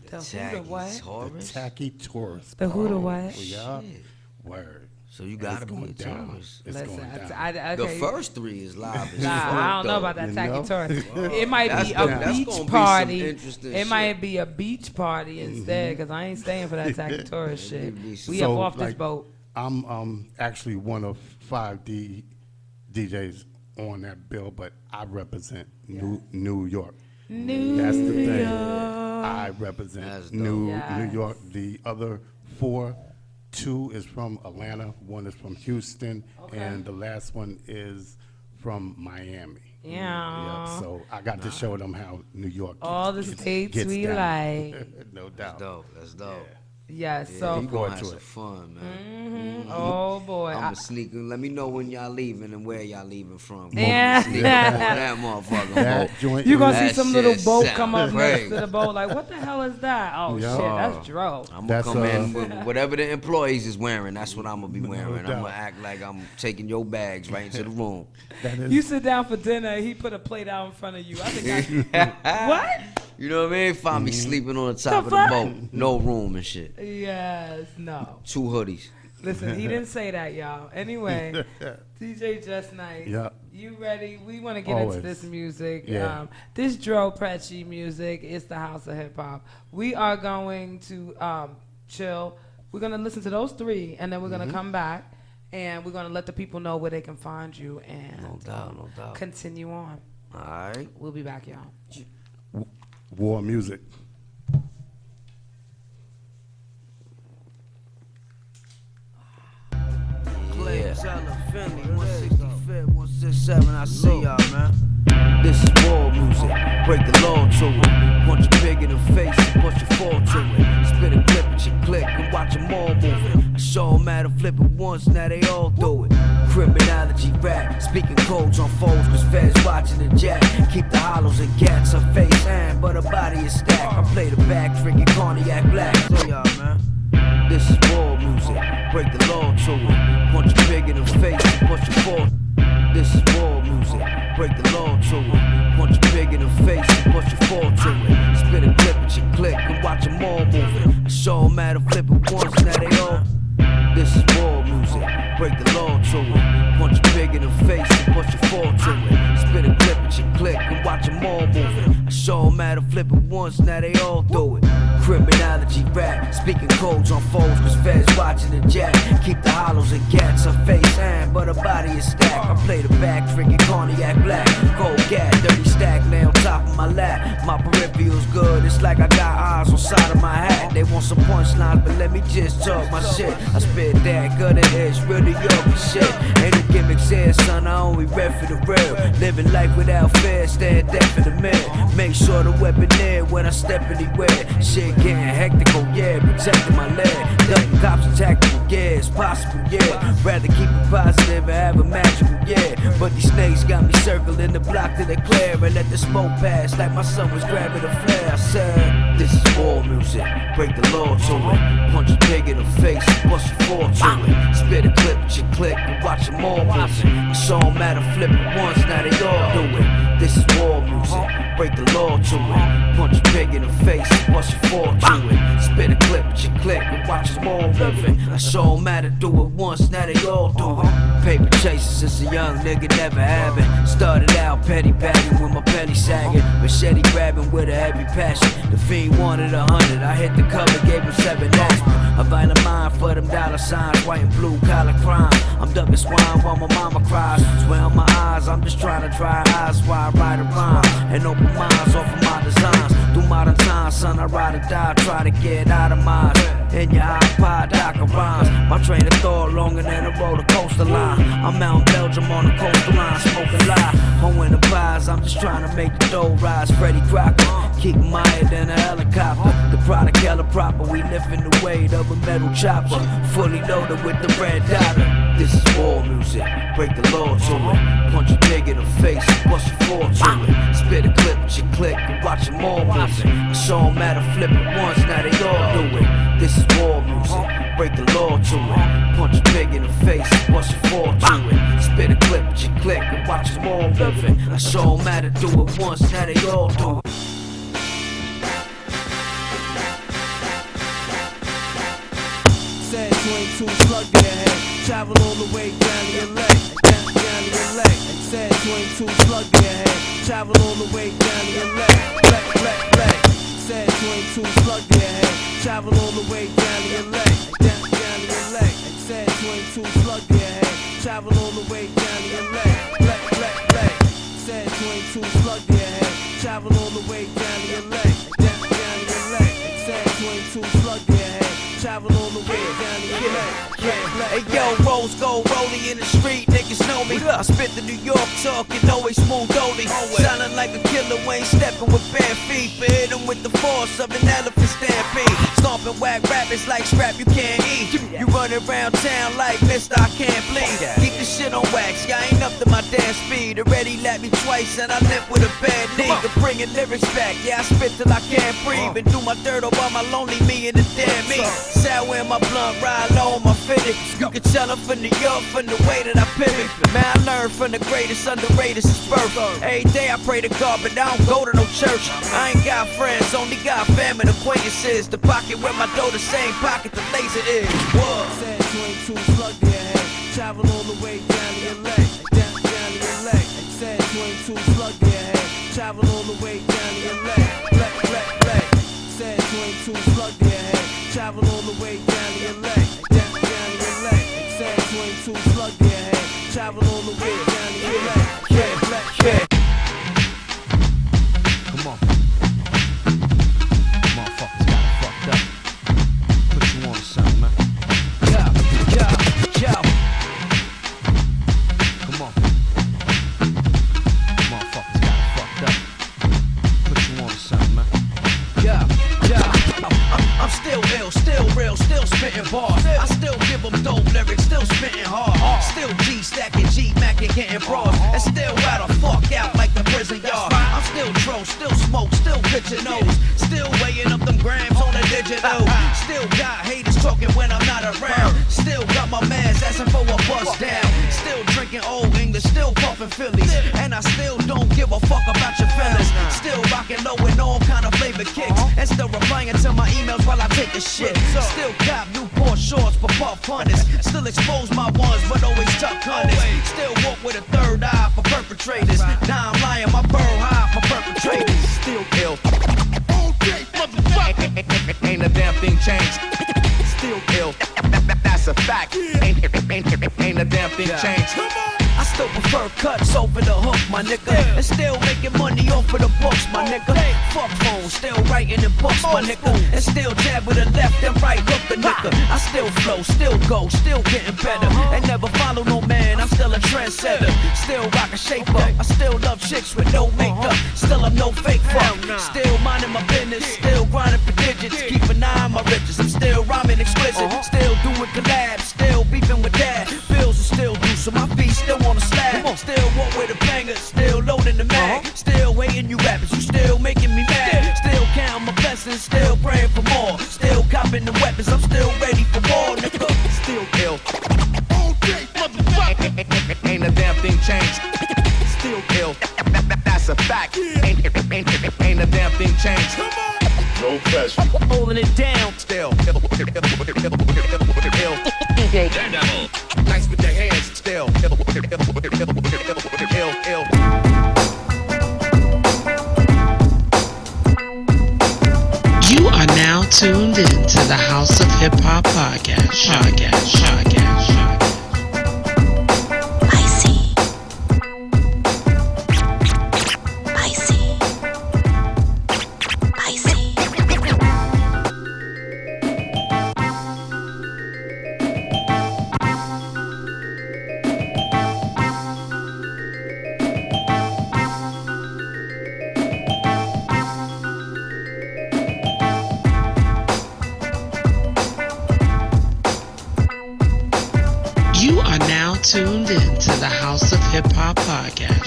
The who the what? The tacky tourist. The who the party. what? Yeah. Shit. Word. So you And gotta it's be a going down. tourist. It's Listen, going down. okay. The first 3 is live as Nah, fuck, I don't know though. about that You tacky know? tourist. It might That's be gonna- a that's beach gonna be some party. interesting It shit. might be a beach party instead, because I ain't staying for that tacky tourist shit. We up off this boat. I'm actually one of 5 DJs on that bill, but I represent New York. New That's the thing. York. I represent New York. The other 2 is from Atlanta, 1 is from Houston, and the last one is from Miami. Yeah. So I got to show them how New York all the states we down. like. No doubt. That's dope. Yes, Yeah, so you gonna have some fun, man. Oh boy, I'm sneaking. Let me know when y'all leaving and where y'all leaving from. Yeah. That motherfucker. That joint. You gonna That see some shit little boat sound come up great. next to the boat, like, what the hell is that? Oh Yeah. shit, that's Dro. I'm gonna come in with whatever the employees is wearing. That's what I'm gonna be wearing. I'm doubt. gonna act like I'm taking your bags right into the room. You sit down for dinner, he put a plate out in front of you. I think what? You know what I mean? Find me sleeping on the top of the boat, no room and shit. Yes, no. 2 hoodies. Listen, he didn't say that, y'all. Anyway, DJ Just Nice. Yeah. You ready? We want to get Always. into this music. Yeah. This Dro Pesci music is the house of hip hop. We are going to chill. We're gonna listen to those 3, and then we're gonna come back, and we're gonna let the people know where they can find you, and No doubt. continue on. All right. We'll be back, y'all. War music. Clay, Teller, Finley, 165, 167, I see y'all, man. This is war music, break the law to it. Punch a pig in the face and push your fall to it. Spit a clip at your click and watch them all move it. I show them how to flip it once, now they all do it. Criminology rap, speaking codes on foes, cause feds watching the jack. Keep the hollows and gats, her face hand, but her body is stacked. I play the back, drinking cognac black. So y'all, man. This is war music, break the law to it. Punch a pig in the face and push your fall. This is war music, break the law to it. Punch a pig in the face and push your fall to it. Spit a clip at your click and watch them all move it. I show them how to flip it once, now they all. This is war music, break the law to it. Punch a pig in the face and push your fall to it. Spit a clip at your click and watch them all move it. I show them how to flip it once, now they all do it. Criminology rap, speaking codes on foes, cause feds watching the jack. Keep the hollows and gats, her face hand, but her body is stacked. I play the back, drinking cognac black. Gold gat, dirty stack, lay on top of my lap. My peripheral's good, it's like I got eyes on side of my hat. They want some punchlines, but let me just talk my shit. I spit that, good it is, real New York and shit. Ain't no gimmicks here, son, I only rep for the real. Living life without fear, stand deaf in the mirror. Make sure the weapon there when I step anywhere. Shit getting hectic, oh yeah, protecting my leg. Ducking cops and tactical, yeah, it's possible, yeah. Rather keep it positive and have a magical, yeah. But these snakes got me circling the block till they clear and let the smoke pass like my son was grabbing a flare. I said, this is war music, break the law to it. Punch a pig in the face, bust your fall to it. Spit a clip at your click and watch them all move it. I saw them at a flip it once, now they all do it. This is war music, break the law to it. Punch a pig in the face, bust your fall to it. Spit a clip at your click and watch them all move it. I saw them at to do it once, now they all do it. Paper chasing since a young nigga, never having. Started out petty bagging with my penny sagging. Machete grabbing with a heavy passion. The fiend wanted 100, I hit the cover, gave him 7 aspirin. A violent mind for them dollar signs, white and blue collar crime. I'm ducking swine while my mama cries. Swear on my eyes, I'm just trying to dry eyes while I write a rhyme. And open minds off of my designs. Through modern times, son, I ride or die, try to get out of mine. In your iPod, dock of rhymes. My train of thought longer than a roller coaster line. I'm out in Belgium on the coastal line, smoking lie. Hoeing the pies, I'm just trying to make the dough rise. Freddy Crocker, keep him higher than a helicopter. The product hella proper, we lifting the weight of a metal chopper. Fully loaded with the red dollar. This is war music, break the law to it. Punch a pig in the face, bust your floor to it. Spit a clip at your click and watch them all move it. I saw them at a flip it once, now they all do it. This is war music, break the law to it. Punch a pig in the face, bust your floor to it. Spit a clip at your click and watch them all move it. I saw them at to do it once, now they all do it. Said 22 slug to your head, travel all the way down to your leg, down to your leg. Said 22 slug to your head, travel all the way down to your leg, leg. Said 22 slug to your head, travel all the way down to your leg, down to your leg. Said 22 slug to your head, travel all the way down to your leg, leg. Said 22 slug to your head. Travel all the way down to your leg. Down to your leg. Said 22 slug to your head. Travel all the way down to your leg. Hey yo, rose gold rolling in the street, niggas know me. I spit the New York talking, always smooth only. Sounding like a killer, Wayne stepping with bare feet. But hit him with the force of an elephant stampede. Stomping whack rappers like scrap you can't eat. You running around town like Mr. I can't bleed. Keep the shit on wax, y'all ain't up to my damn speed. Already lapped me twice and I live with a bad knee. Bringing lyrics back, yeah I spit till I can't breathe. And do my dirt over my lonely me and the damn me. Sour in my blunt, ride low on my fitted. You can tell I'm from New York from the way that I pivot. Man, I learned from the greatest, underrated since birth. Every day I pray to God, but I don't go to no church. I ain't got friends, only got family and acquaintances. The pocket where my dough, the same pocket the laser is. What? Said 22 slug to your head. Travel all the way down to your leg. Down to your leg. Said 22 slug to your head. Travel all the way down to your leg. Leg. Said 22 slug to your head. Travel all the way down to your leg. Down to your leg. Said 22 slug to your head. Travel all the way down to your leg. Yeah. Come on. Motherfuckers got it fucked up. Put you on to something, man. Yo. Come on. Motherfuckers got it fucked up. Put you on to something, man. I'm still ill, still real, still spitting bars. I still give them dope lyrics, still spitting hard. Still G-stacking, G-macking, getting bras. And still out the fuck out like the prison yard. I'm still dro, still smoke, still pitching nose. Still weighing up them grams on the digital. Still got haters talking when I'm not around. Still got my mans asking for a bust down. Still drinking old English, still puffing Phillies. And I still don't give a fuck about your feelings. Still rocking low in all kind of flavor kicks. And still replying to my emails while I take a shit. Still cop Newport shorts for puff hunters. Still expose my ones, but always tuck hunters. Still walk with a third eye for perpetrators. Now I'm lying, my burr high for perpetrators. Still ill. Ain't a damn thing changed. Still ill. That's a fact. Ain't a damn thing changed. I still prefer cuts over the hook, my nigga. And still making money off of the books, my nigga. Fuck phones, still writing in books, my nigga. And still jab with the left and right hook, the nigga. I still flow, still go, still getting better. And never follow no man, I'm still a trendsetter. Still rock a shape up, I still love chicks with no makeup. Still I'm no fake fuck. Still minding my business, still grinding for digits. Keep an eye on my riches, I'm still rhyming exquisite. Still doing collabs, still beefing with dad. Bills are still due, so my feet still on the slab. Still walk with a banger, still loading the mag. Still waiting you rappers, you still making me mad. Still counting my blessings, still praying for more. Still copping the weapons, I'm still ready for war, nigga. Still ill. Ain't a damn thing changed. Still ill. That's a fact. Ain't a damn thing changed. No question. Holding it down. Still ill. Nice with the hands. Still ill. You are now tuned in to the House of Hip Hop podcast. You are now tuned in to the House of Hip Hop podcast.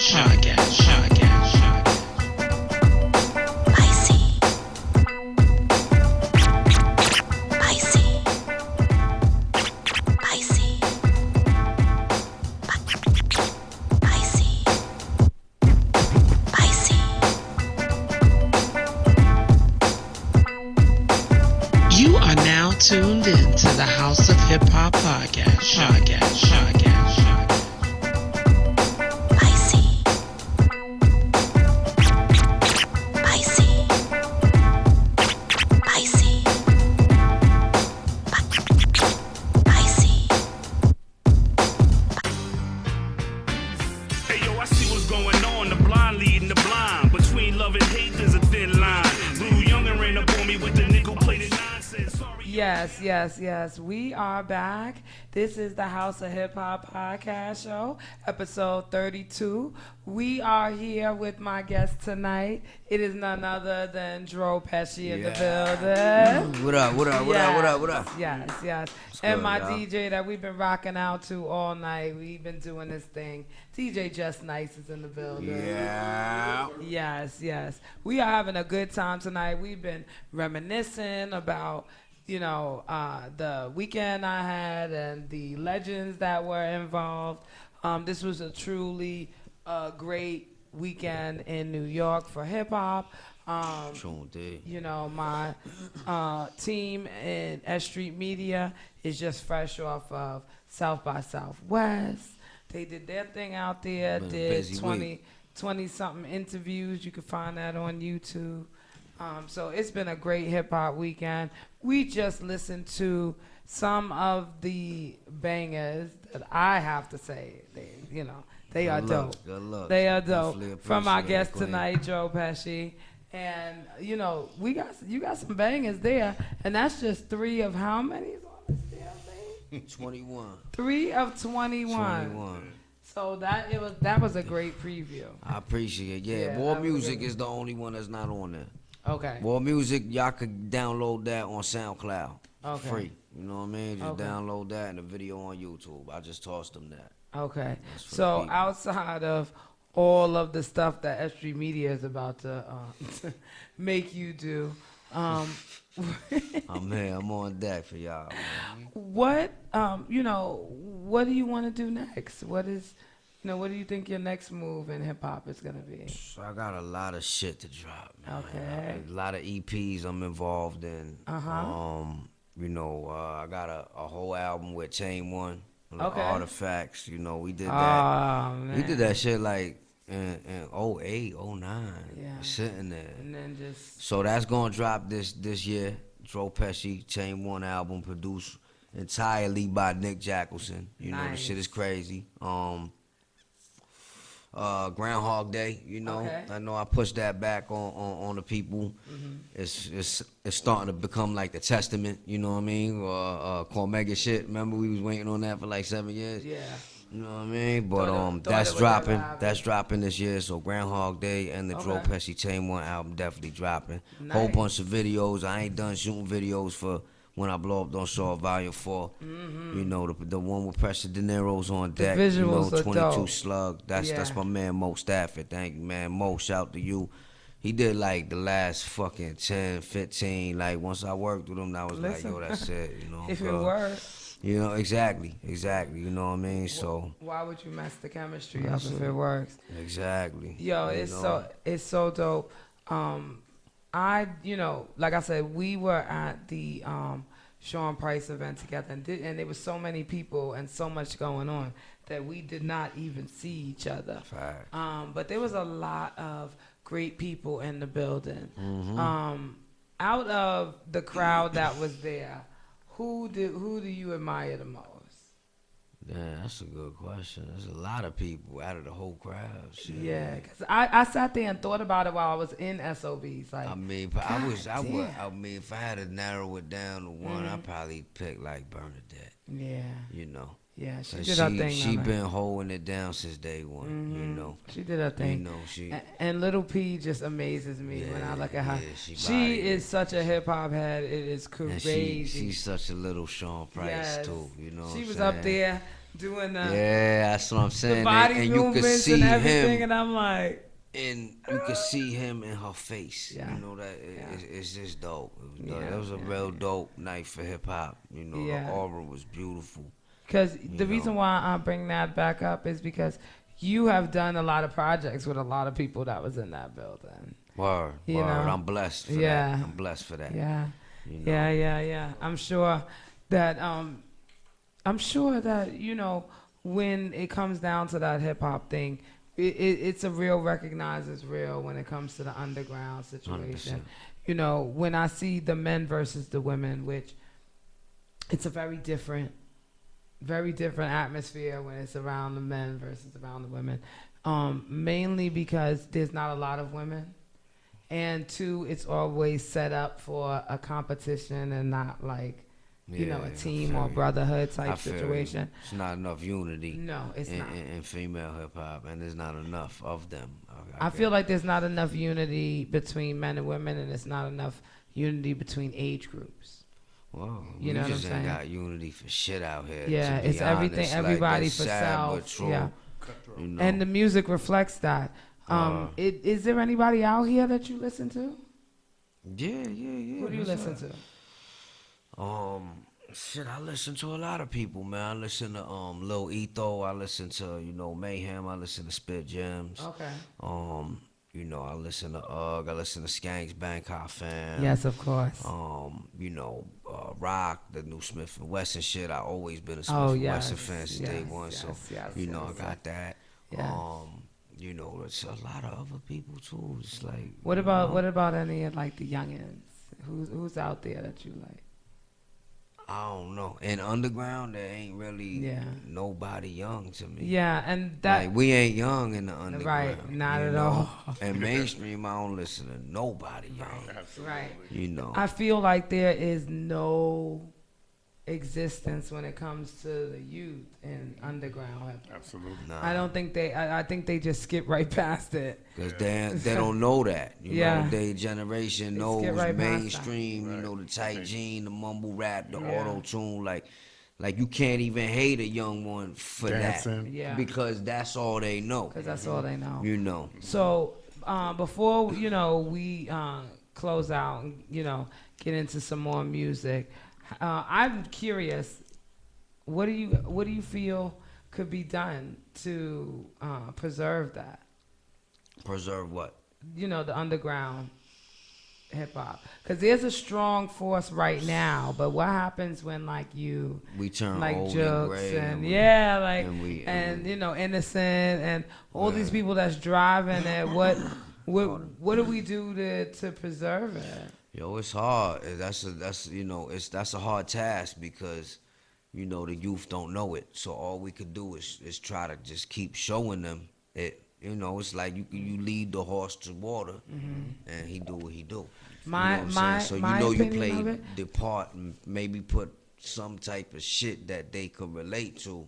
You are now tuned in to the House of Hip Hop podcast. Hey yo, I see what's going on. The block Yes, yes, yes. We are back. This is the House of Hip Hop podcast show, episode 32. We are here with my guest tonight. It is none other than Dro Pesci in the building. What up, what up, what up, what up, what up? Yes, yes. What's And good, my y'all? DJ that we've been rocking out to all night. We've been doing this thing. DJ Just Nice is in the building. Yeah. Yes, yes. We are having a good time tonight. We've been reminiscing about, you know, the weekend I had and the legends that were involved. This was a truly great weekend in New York for hip hop. You know, my team in S.STREET Media is just fresh off of South by Southwest. They did their thing out there, did 20 something interviews. You can find that on YouTube. So it's been a great hip hop weekend. We just listened to some of the bangers that I have to say, they are dope. Good luck. They are dope. Definitely From our appreciate it, guest Queen. tonight, Dro Pesci. And you know, you got some bangers there, and that's just 3 of how many is on this damn thing? 21. 3 of 21. So that was a great preview. I appreciate it. Yeah, that War was a Music good is the only one that's not on there. Okay. War Music, y'all could download that on SoundCloud. Okay. Free. You know what I mean? Just Okay. download that and the video on YouTube. I just tossed them that. Okay. That's for the So people. outside of all of the stuff that S.STREET Media is about to make you do, I'm here. I'm on deck for y'all. Man. what what do you want to do next? What do you think your next move in hip hop is gonna be? So I got a lot of shit to drop, man. Okay. A lot of EPs I'm involved in. Uh-huh. I got a whole album with Chain One. Okay. Artifacts, we did that. Man. We did that shit like in 08, 09. Yeah. Sitting there. And then just So that's gonna drop this year. Dro Pesci, Chain One album produced entirely by Nick Jackelson. The Nice. shit is crazy. Groundhog Day, Okay. I know I pushed that back on the people. It's starting to become like the Testament, you know what I mean? Cormega shit. Remember we was waiting on that for like 7 years? yeah. You know what I mean? But Thought that's it would dropping. never happen. That's dropping this year. So Groundhog Day and the Dro Okay. Pesci Chain One album definitely dropping. Whole Nice. bunch of videos. I ain't done shooting videos for When I Blow Up Don't Show Up Volume 4. The one with Pressure De Niro's on deck. visuals are 22 dope. Slug. That's Yeah. my man Mo Stafford. Thank you, man. Mo, shout to you. He did like the last fucking 10, 15. Like once I worked with him, I was Listen. like, yo, that's it. If it 'cause, works. Exactly. You know what I mean? So Why would you mess the chemistry up if it works? exactly. Yo, it's so dope. Like I said, we were at the Sean Price event together, and there was so many people and so much going on that we did not even see each other. Fact. But there was a lot of great people in the building. Mm-hmm. Out of the crowd that was there, who do you admire the most? Yeah, that's a good question. There's a lot of people out of the whole crowd. Shit. Yeah, because I sat there and thought about it while I was in SOBs. Like, I mean, if I had to narrow it down to one, I'd probably pick like Bernadette. Yeah. Yeah, she 'Cause did her thing. She man. been holding it down since day one. She did her thing. And Little P just amazes me when I look at her. she She is such a hip hop head. It is crazy. She's such a little Sean Price Yes. too. She was up there doing the that's what I'm saying. the body and you could movements see and everything, him, and I'm like, and you could see him in her face. Yeah. It's just dope. It was a Yeah. real dope night for hip hop. The aura was beautiful. because the reason why I bring that back up is because you have done a lot of projects with a lot of people that was in that building. Word. You know? I'm blessed for that. I'm blessed for that. Yeah. You know? Yeah. I'm sure that when it comes down to that hip hop thing, it's a real recognized as real when it comes to the underground situation. 100%. When I see the men versus the women, which it's a very different atmosphere when it's around the men versus around the women. Mainly because there's not a lot of women and 2, it's always set up for a competition and not like, you know, a team or brotherhood type situation. It's not enough unity. No, it's not. In female hip hop, and there's not enough of them. I feel like there's not enough unity between men and women, and it's not enough unity between age groups. Well, you know what I'm saying? Ain't got unity for shit out here. Yeah, it's everything, honest. everybody like, for sad, self. But true, yeah, you know? And the music reflects that. Is there anybody out here that you listen to? Yeah. Who do you listen to? Shit, I listen to a lot of people, man. I listen to Lil Etho. I listen to, you know, Mayhem. I listen to Spit Gems. Okay. You know, I listen to I listen to Skanks, Bangkok Fam. Yes, of course. You know, Rock, the new Smith and Wesson shit. I always been a Smith and Wesson fan since day one. So you know, I got that. Yeah. You know, it's a lot of other people too. It's like what about any of like the youngins? Who's out there that you like? I don't know. In underground, there ain't really nobody young to me. Yeah, and that like, we ain't young in the underground. Right, not at all. And mainstream, I don't listen to nobody young. Right. You know. I feel like there is no existence when it comes to the youth in underground. Absolutely. Nah. I don't think I think they just skip right past it. Because they don't know that. You know, their generation knows right mainstream, you know, the tight jean, the mumble rap, the auto-tune. Like you can't even hate a young one for dancing. that. Yeah. Because that's all they know. Because that's all they know. You know. So before, you know, we close out and, you know, get into some more music, I'm curious, what do you feel could be done to preserve that? Preserve what? You know, the underground hip hop, because there's a strong force right now. But what happens when we turn like old Jokes and and gray, and you know, Innocent and all these people that's driving it? What do we do to preserve it? Yo, it's hard. That's a hard task because, you know, the youth don't know it. So all we could do is try to just keep showing them it. You know, it's like you lead the horse to water, and he do what he do. You know what I'm saying? So you know, you play the part and maybe put some type of shit that they could relate to.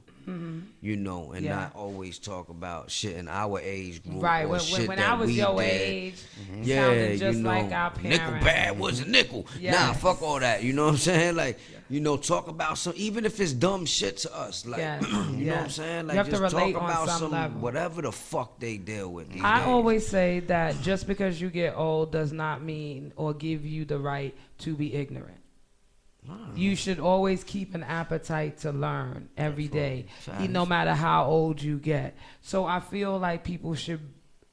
You know, and not always talk about shit in our age group. Right, or shit when that I was we your did. age, sounded just you know, like our parents. Nickel bad was a nickel. Yes. Nah, fuck all that. You know what I'm saying? Like, you know, talk about some, even if it's dumb shit to us. Like, you know what I'm saying? Like, you have just to relate talk about on some level. whatever the fuck they deal with these I days. always say that just because you get old does not mean or give you the right to be ignorant. You should always keep an appetite to learn every day, no matter how old you get. So I feel like people should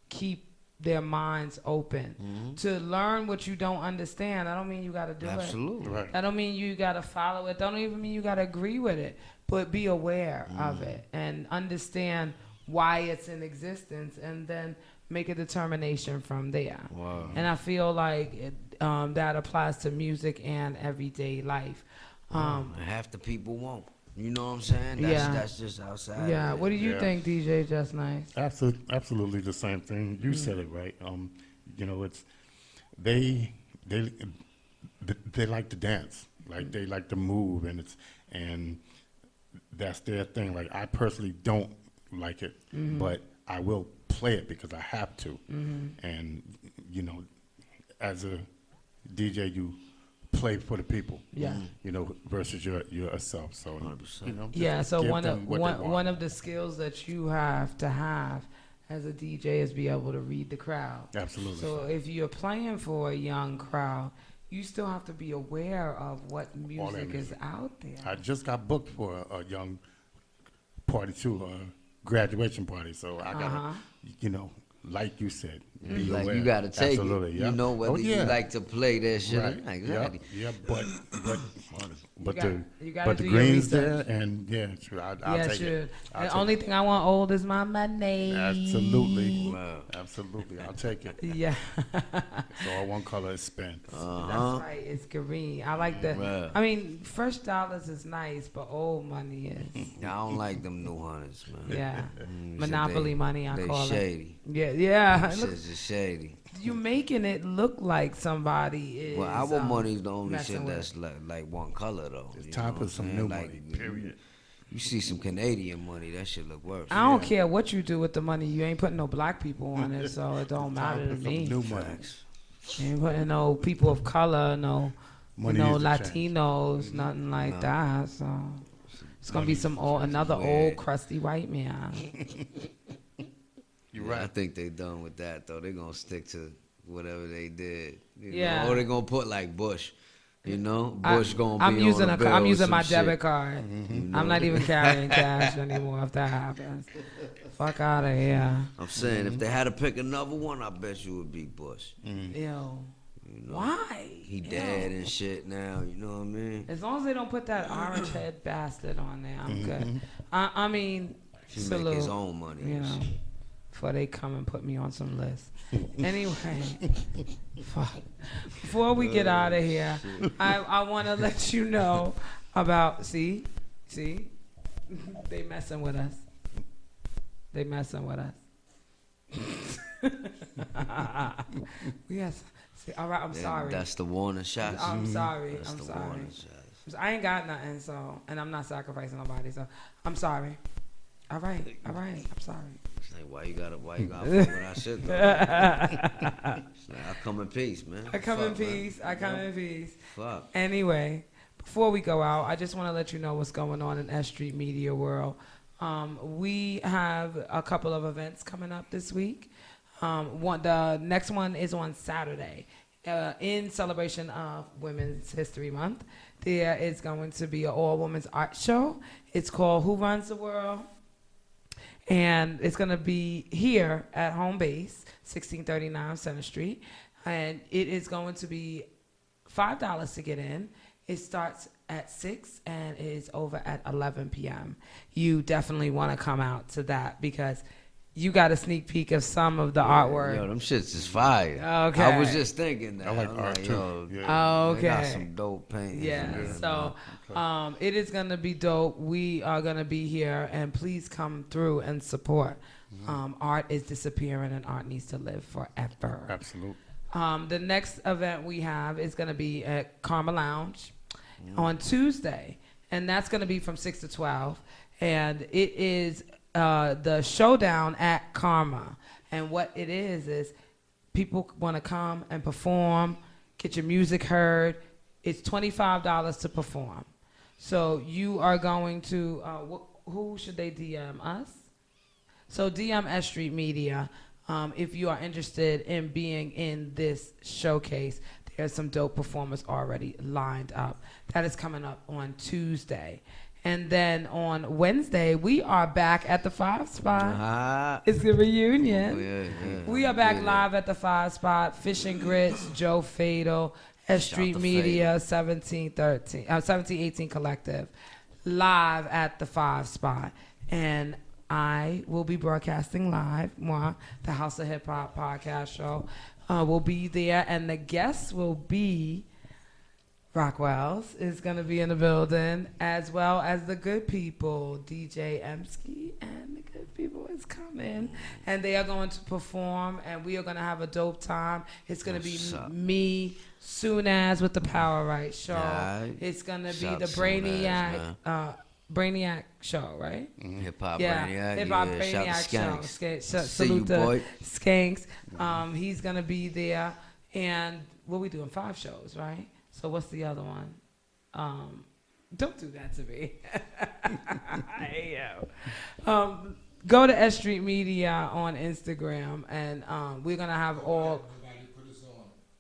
keep their minds open to learn what you don't understand. I don't mean you got to do it. Absolutely. Right. I don't mean you got to follow it. Don't even mean you got to agree with it. But be aware of it and understand why it's in existence, and then make a determination from there. Wow. And I feel like that applies to music and everyday life. Half the people won't. You know what I'm saying? That's just outside. Yeah. What do you think, DJ Just Nice? Absolutely the same thing. You said it right. You know, it's they like to dance, like they like to move, and that's their thing. Like, I personally don't like it, but I will play it because I have to. And you know, as a DJ, you play for the people. Yeah. You know, versus yourself. So 100%. you know, Yeah. So give one them what they want. one of the skills that you have to have as a DJ is be able to read the crowd. Absolutely. So if you're playing for a young crowd, you still have to be aware of what music is out there. I just got booked for a young party too, a graduation party. So I gotta, you know, like you said, be like aware. you gotta take Absolutely, it. yeah. You know whether you like to play that shit. Right. Exactly. Yeah, but you the gotta do your green's research. there, and I'll take it. The only thing I want old is my money. Absolutely, absolutely, I'll take it. Yeah. So all one color is spent. That's right. It's green. I like the. I mean, fresh dollars is nice, but old money is. I don't like them new hunters, man. Yeah. Monopoly money, I call shady. it. Yeah. Shit's just shady. you making it look like somebody is. Well, our money's the only messing shit with that's like one color though. It's time for some new money. Period. You see some Canadian money, that shit look worse. I don't care what you do with the money. You ain't putting no black people on it, so it don't matter to me. New money. You ain't putting no people of color, no Money no is the Latinos, nothing like that. So it's gonna be another old crusty white man. You're right. I think they done with that though. They're gonna stick to whatever they did. You Yeah. know? Or they're gonna put like Bush. You know, Bush gonna be I'm using on a bill I'm or using some my shit. debit card. You know? I'm not even carrying cash anymore if that happens. Fuck out of here. I'm saying if they had to pick another one, I bet you it would be Bush. Yo. You know? Why? He dead and shit now. You know what I mean? As long as they don't put that orange head bastard on there, I'm good. I mean, He salute, make his own money. you know, before they come and put me on some list. Anyway, fuck. Before we get out of here, I want to let you know about, see, they messing with us. They messing with us. Yes. See, all right, I'm sorry. That's the warning shots. I'm sorry. That's I'm the sorry. warning shots. I ain't got nothing, so, and I'm not sacrificing nobody, so I'm sorry. All right. I'm sorry. It's like, why you gotta fuck with our shit though? It's like, I come in peace, man. I come in Fuck, man. peace. I come in peace. Fuck. Anyway, before we go out, I just want to let you know what's going on in S Street Media world. We have a couple of events coming up this week. The next one is on Saturday. In celebration of Women's History Month, there is going to be an all-women's art show. It's called Who Runs the World? And it's going to be here at home base, 1639 Center Street. And it is going to be $5 to get in. It starts at 6 and it is over at 11 p.m. You definitely want to come out to that because you got a sneak peek of some of the artwork. Yo, them shits is fire. Okay. I was just thinking that. I like I'm art too. yo, Okay. They got some dope paintings. Yeah, in there. so it is going to be dope. We are going to be here, and please come through and support. Art is disappearing, and art needs to live forever. Absolutely. The next event we have is going to be at Karma Lounge on Tuesday, and that's going to be from 6 to 12, and it is the showdown at Karma. And what it is people want to come and perform, get your music heard. It's $25 to perform. So you are going to, who should they DM us? So DM S Street Media if you are interested in being in this showcase. There's some dope performers already lined up. That is coming up on Tuesday. And then on Wednesday, we are back at the 5 Spot. It's a reunion. Yeah. We are back live at the 5 Spot. Fish and Grits, Joe Fatal, S Street to Media, 1718 Collective, live at the 5 Spot. And I will be broadcasting live. The House of Hip Hop podcast show will be there. And the guests will be... Rockwell's is going to be in the building, as well as the good people. DJ Emsky and the good people is coming. And they are going to perform, and we are going to have a dope time. It's going to be me, Soon As with the Power Right show. Yeah, it's going to be shout the Brainiac show, right? Hip Hop Yeah, Brainiac. Hip Hop yeah. Brainiac Shout show. See Salute you, to boy. Skanks. He's going to be there. And what we doing? 5 shows, right? So what's the other one? Don't do that to me. Go to S Street Media on Instagram, and we're gonna have all.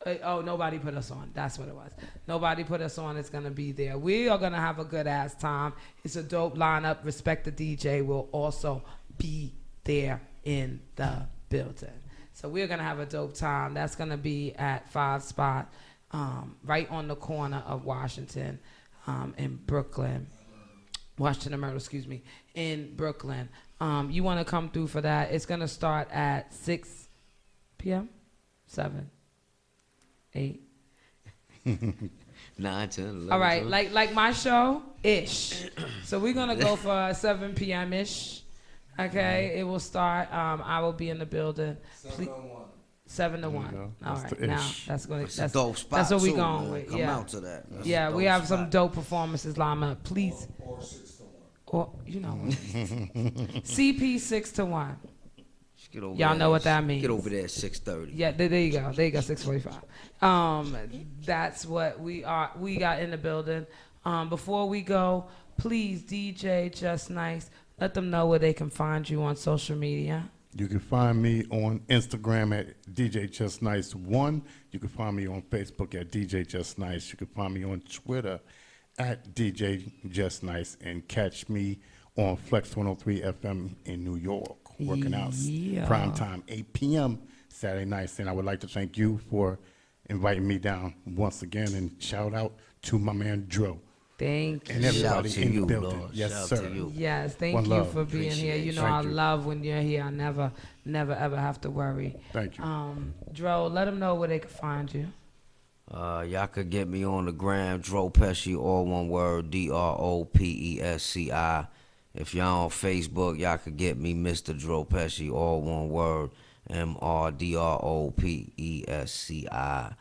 Nobody put us on. That's what it was. Nobody put us on. It's gonna be there. We are gonna have a good ass time. It's a dope lineup. Respect the DJ will also be there in the building. So we're gonna have a dope time. That's gonna be at 5 Spot. Right on the corner of Washington in Brooklyn. Washington and Myrtle, excuse me, in Brooklyn. You want to come through for that. It's going to start at 6 p.m., 7, 8. 9, 10, 11. All right, like my show-ish. So we're going to go for 7 p.m.-ish. Okay, it will start. I will be in the building. 701. 7 to 1. You know, All that's right, the now ish. that's gonna That's a dope spot, that's what we too, going man. with. Come Yeah, out to that. That's a yeah, we dope have some spot. dope performances lined up. Please, or you know, what. CP 6 to 1. Get over Y'all there. know what that means. Get over there at 6:30. Yeah, there you go. There you go. 6:45. That's what we are. We got in the building. Before we go, please, DJ Just Nice, let them know where they can find you on social media. You can find me on Instagram at DJ Just Nice 1. You can find me on Facebook at DJ Just Nice. You can find me on Twitter at DJ Just Nice, and catch me on Flex 103 FM in New York, working out prime time, 8 p.m. Saturday nights. And I would like to thank you for inviting me down once again, and shout out to my man Dro. Thank you. And everybody Shout in to the you, building. Lord. Yes, Shout sir. to you. Yes, thank One you love. for being here. You know, I love when you're here. I never ever have to worry. Thank you. Dro, let them know where they can find you. Y'all could get me on the gram, Dro Pesci, all one word, DROPESCI. If y'all on Facebook, y'all could get me, Mr. Dro Pesci, all one word, MRDROPESCI.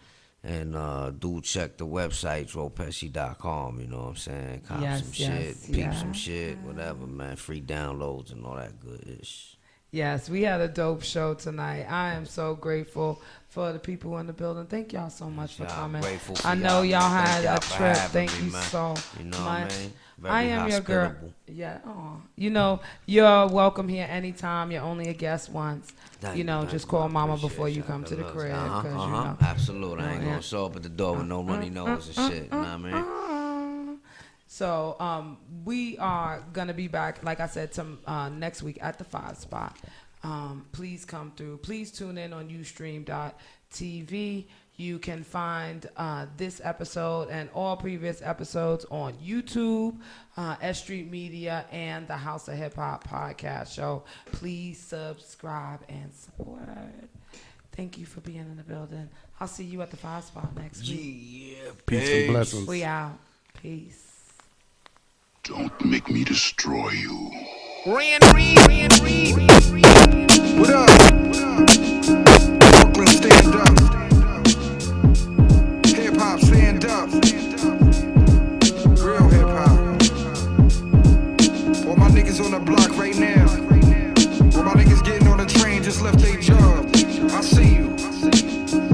And do check the website, dropesci.com, you know what I'm saying? Cop some shit, peep some shit, whatever, man. Free downloads and all that good ish. Yes, we had a dope show tonight. I am so grateful for the people in the building. Thank y'all so much for coming. For I know y'all man. had Thank a trip. Thank me, you man. so You know much. what I mean? Very I am your girl. hospitable. Yeah. Oh, you know, you're welcome here anytime. You're only a guest once. Thank you know, you, just thank you. call I mama appreciate before you y'all. come to the Good crib. looks. 'Cause, you know, Absolutely. I ain't yeah. gonna show up at the door with no runny nose and shit. You know what I mean? So we are gonna be back, like I said, next week at the 5 spot. Please come through. Please tune in on Ustream.tv. You can find this episode and all previous episodes on YouTube, S.STREET Media, and the House of Hip Hop podcast show. Please subscribe and support. Thank you for being in the building. I'll see you at the 5 spot next week. Yeah, peace and blessings. We out. Peace. Don't make me destroy you. What up? Brooklyn, stand up. Hip hop, stand up. Real hip hop. All my niggas on the block right now. All my niggas getting on the train just left their job. I see you.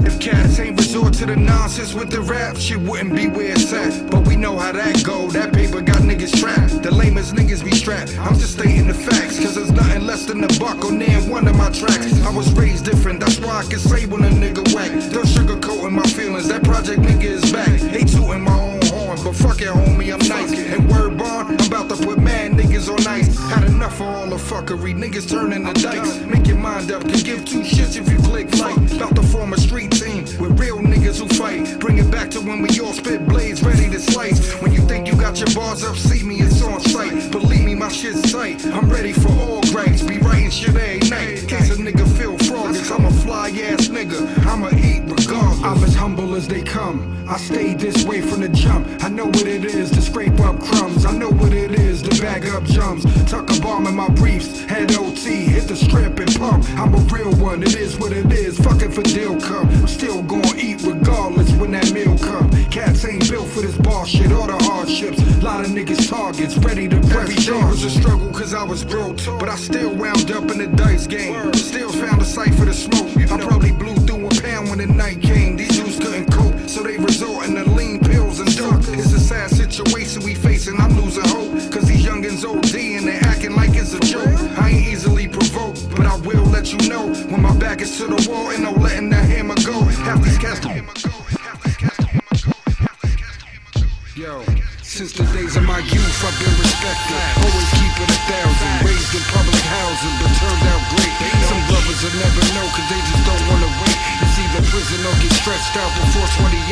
If cats ain't resort to the nonsense with the rap, shit wouldn't be where it's at. But we know how that go. That paper got niggas trapped. The lamest niggas be strapped. I'm just stating the facts, cause there's nothing less than a buck on there in one of my tracks. I was raised different, that's why I can say when a nigga whack. Don't sugarcoating my feelings, that project nigga is back. Ain't tooting my own horn, but fuck it homie, I'm nice. And word bond, I'm about to put mad niggas on ice. Had enough of all the fuckery, niggas turning the dice. Make your mind up, can give two shits if you click flight. About to form a street team with real niggas who fight. Bring it back to when we all spit blades ready to slice. When you think you got your bars up, see me, it's on sight. Believe me, my shit's tight. I'm ready for all grades. Be writing shit every night. In case a nigga feel froggish, I'm a fly ass nigga. I'ma eat regardless. I'm as humble as they come. I stayed this way from the jump. I know what it is to scrape up crumbs. I know what it is to bag up jumps. Tuck a bomb in my briefs. Head OT, hit the strip and pump. I'm a real one, it is what it is. Fucking for deal come. I'm still gonna eat regardless when that meal come. Cats ain't built for this bullshit or the hardships. Lot of niggas targets ready to press. Every day was a struggle cause I was broke, but I still wound up in the dice game. Still found a sight for the smoke. I probably blew through a pound when the night came. These dudes couldn't cope, so they resorting to lean pills and dope. It's a sad situation we facing, I'm losing hope. Cause these youngins OD and they acting like it's a joke. I ain't easily provoked, but I will let you know when my back is to the wall and no letting that hammer go. Half these cats Yo, since the days of my youth, I've been respected. Always keep it 1,000. Raised in public housing, but turned out great. Some brothers will never know, cause they just don't wanna wait. It's either prison or get stretched out before 28.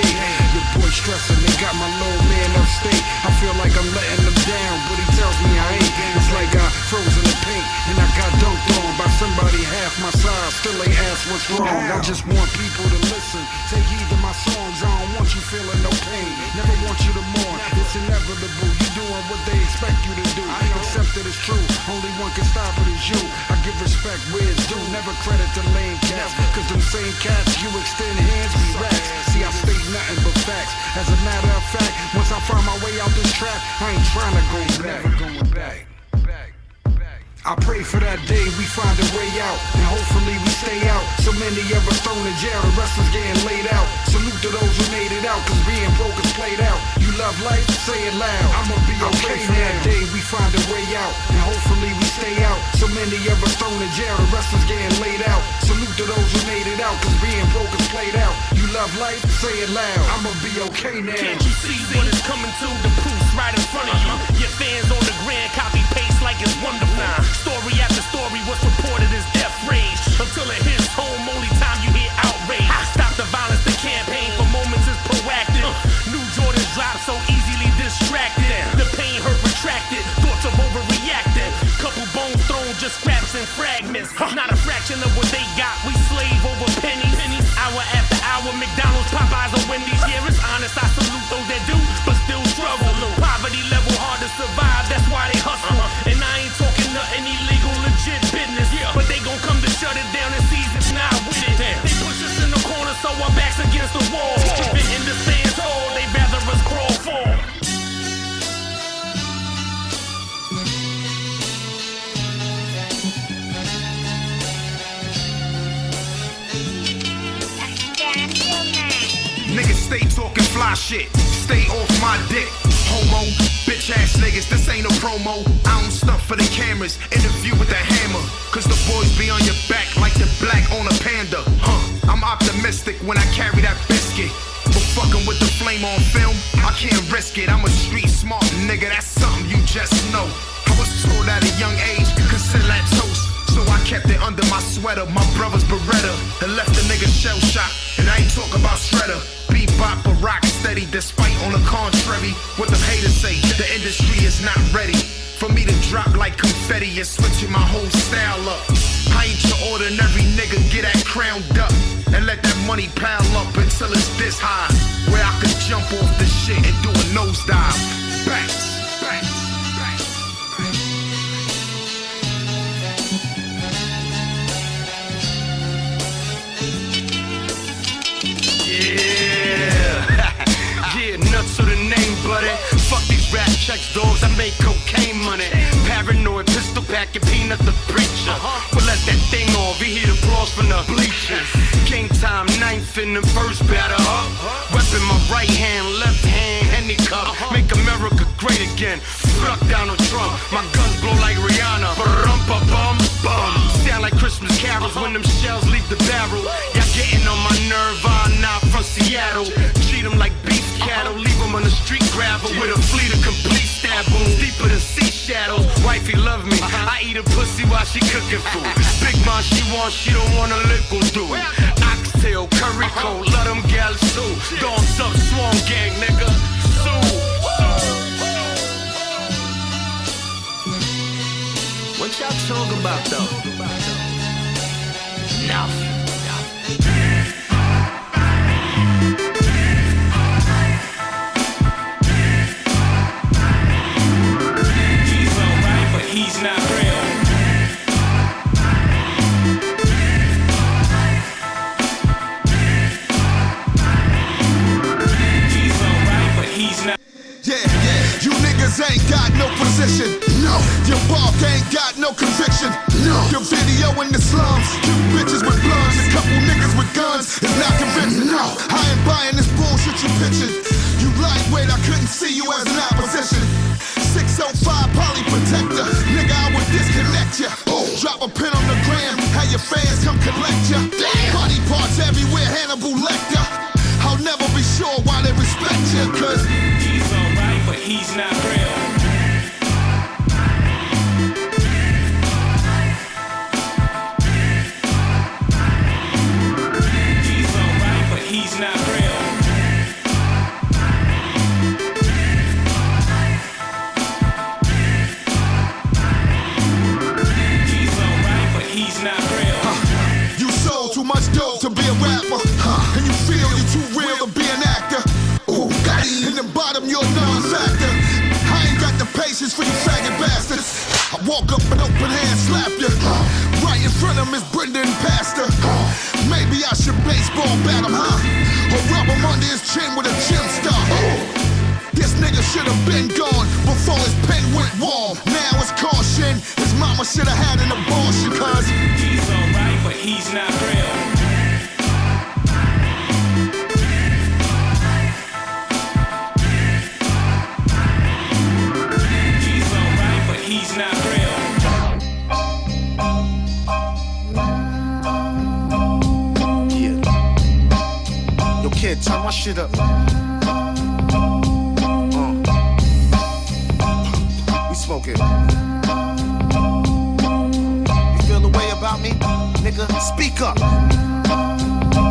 Your boy stressing, they got my little man upstate. I feel like I'm letting them down, but he tells me I ain't. It's like I froze in the paint, and I got dunked on by somebody half my size. Still ain't asked what's wrong. I just want people to listen. Take heed to my songs, I don't want you feeling no pain. Never want you to mourn. It's inevitable inevitable. You doing what they expect you to do. I accept it as true. Only one can stop it is you. I give respect where it's due. Never credit the lame cats. Cause them same cats you extend hands be rats. See, I state nothing but facts. As a matter of fact, once I find my way out this trap, I ain't trying to go back. Never going back. I pray for that day we find a way out, and hopefully we stay out. So many of us thrown in jail, the rest is getting laid out. Salute to those who made it out, cause being broke is played out. You love life, say it loud, I'ma be okay for that day we find a way out, and hopefully we stay out. So many of us thrown in jail, the rest is getting laid out. Salute to those who made it out, cause being broke is played out. You love life, say it loud, I'ma be okay now. Can't you see what is coming to? The proof's right in front of you. Your fans on the grand copy paste like it's wonderful. Story after story, what's reported is death rage. Until it hits home, only time you hear outrage. Stop the violence, the campaign for moments is proactive. New Jordans drop so easily distracted. The pain hurt retracted, thoughts of overreacting. Couple bones thrown, just scraps and fragments. Not a fraction of what they got, we slave over pennies. Hour after hour, McDonald's, Popeyes, or Wendy's. Yeah, it's honest, I salute those that do, but still struggle. Poverty level hard to survive, that's why they hustle. And I ain't talking nothing illegal, legit business. But they gon' come to shut it down and seize it, not with it. They push us in the corner so our backs against the wall. Fit in the stands tall, they rather us crawl for. Niggas stay talking fly shit, stay off my dick. Homo, bitch ass niggas, this ain't a promo. I don't stunt for the cameras, interview with the hammer. Cause the boys be on your back like the black on a panda. I'm optimistic when I carry that biscuit. But fucking with the flame on film, I can't risk it. I'm a street smart nigga, that's something you just know. I was told at a young age, consider that toast. So I kept it under my sweater, my brother's Beretta, and left the nigga shell shocked. And I ain't talk about shredder, bebop or rock steady, despite on the contrary what the haters say. The industry is not ready for me to drop like confetti and switching my whole style up. I ain't your ordinary nigga, get that crowned up and let that money pile up until it's this high, where I can jump off the shit and do a nosedive. Bang. Yeah, nuts to the name, buddy. Fuck these rap checks, dogs, I make cocaine money. Paranoid, pistol packing, peanut the preacher. But let that thing off, we hear the applause from the bleachers. Game time, ninth in the first batter up. Reppin' my right hand, left hand, Henny cup. Make America great again. Fuck Donald Trump, my guns blow like Rihanna. Bum bum. Sound like Christmas carols when them shells leave the barrel. Y'all getting on my nerve, I'm not from Seattle. Treat them like beef cattle, leave them on the street gravel with a fleet of complete stab wounds deeper than sea shadows. Wifey love me, I eat a pussy while she cooking food. Big mom she wants, she don't wanna lick or do. Oxtail, curry coat, let them gals sue. Dogs up, swarm gang, nigga, sue. What y'all talk about though? Nothing. He's not real. He's alright, but he's not. Yeah, you niggas ain't got no position. No, your bark ain't got no conviction. No, your video in the slums, you bitches with blunts, a couple niggas with guns is not convincing. No, I ain't buying this bullshit you pitching. You lightweight, I couldn't see you as an opposition. 605 poly protector, nigga, I would disconnect ya. Drop a pin on the gram, have your fans come collect ya. Body parts everywhere, Hannibal Lecter. I'll never be sure why they respect ya, cause he's alright, but he's not real. He's alright, but he's not real. Too much dope to be a rapper, and you feel you too real to be an actor. Ooh, got it. And then bottom, you're a non-factor. walk up and open hand slap you. Right in front of Miss Brenda and Pastor. Maybe I should baseball bat him, huh? Or rub him under his chin with a gym star. This nigga should have been gone before his pen went warm. Now it's caution. His mama should have had an abortion, cause he's alright, but he's not real. He's not real. Yeah. Yo, kid, turn my shit up. We smoking. You feel the way about me? Nigga, speak up.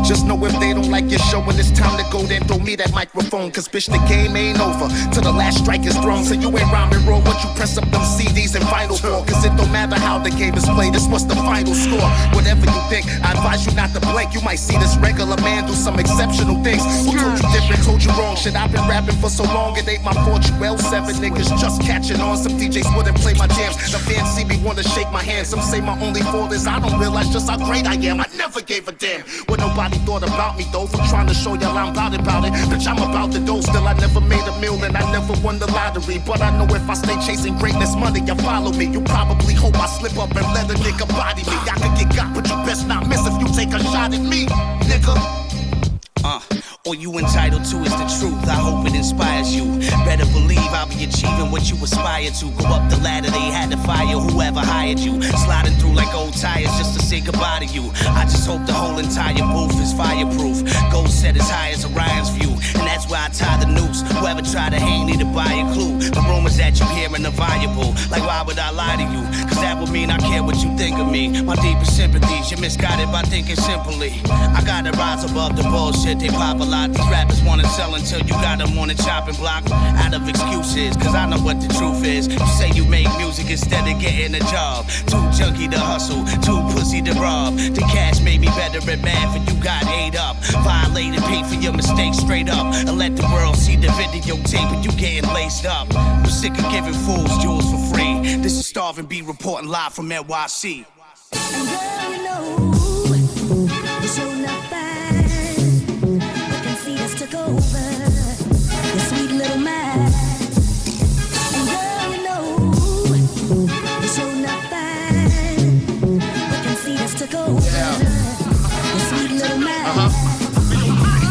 Just know if they don't like your show when it's time to go, then throw me that microphone. Cause bitch, the game ain't over till the last strike is thrown. So you ain't rhyme and roll once you press up them CDs and final four. Cause it don't matter how the game is played, this was the final score. Whatever you think, I advise you not to blink. You might see this regular man do some exceptional things. Who told you different, told you wrong? Shit, I've been rapping for so long, it ain't my fault. You L7 niggas just catching on. Some DJs wouldn't play my jams. The fans see me wanna shake my hand. Some say my only fault is I don't realize just how great I am. I never gave a damn what nobody thought about me though, for trying to show y'all I'm about it. Bitch, I'm about the dough. Still, I never made a meal and I never won the lottery. But I know if I stay chasing greatness money, you follow me. You probably hope I slip up and let a nigga body me. I could get got, but you best not miss if you take a shot at me, nigga. All you entitled to is the truth. I hope it inspires you. Better believe I'll be achieving what you aspire to. Go up the ladder, they had to fire whoever hired you. Sliding through like old tires just to say goodbye to you. I just hope the whole entire booth is fireproof. Goal set as high as Orion's view, and that's where I tie the noose. Whoever try to hang need to buy a clue. The rumors that you hearing are valuable. Like why would I lie to you? Cause that would mean I care what you think of me. My deepest sympathies, you're misguided by thinking simply. I gotta rise above the bullshit they pop a lot. These rappers wanna sell until you got them on the chopping block. Out of excuses, cause I know what the truth is. You say you make music instead of getting a job. Too junky to hustle, too pussy to rob. The cash made me better at math and you got ate up. Violated, pay for your mistakes straight up. And let the world see the videotape of you getting laced up. I'm sick of giving fools jewels for free. This is Starving B reporting live from NYC. And girl, you know, you're so not fine. Took over the sweet little man. And girl, you know, you're so not fine. But can see us took over the sweet little man.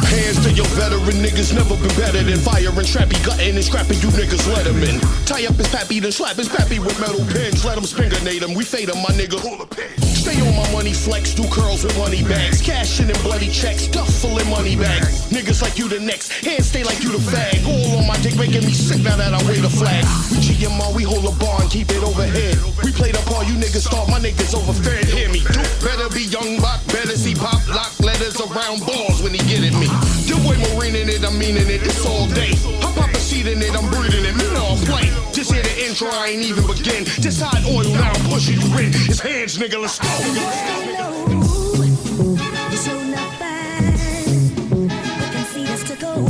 Hands to your veteran niggas, never been better than firing, trappy, gutting and scrapping you niggas, let him in. Tie up his pappy, then slap his pappy with metal pins. Let him spinganate him, we fade him, my nigga. Stay on my money flex, do curls with money bags. Cash in and bloody checks, stuff full of money bags. Niggas like you the next, hands stay like you the fag. All on my dick making me sick now that I wave the flag. We GMR, we hold a bar and keep it overhead. We play the part, you niggas thought my niggas overfed. Hear me, Duke better be young buck, better see pop lock letters around balls when he get at me. The way Marine in it, I'm meaning it, it's all day. I pop a seed in it, I'm breathing it, man, all play. Just hear the intro, I ain't even begin. Just hot oil, now I'm pushing you in. His hands, nigga, let's go. You're so not fine. But can see us took over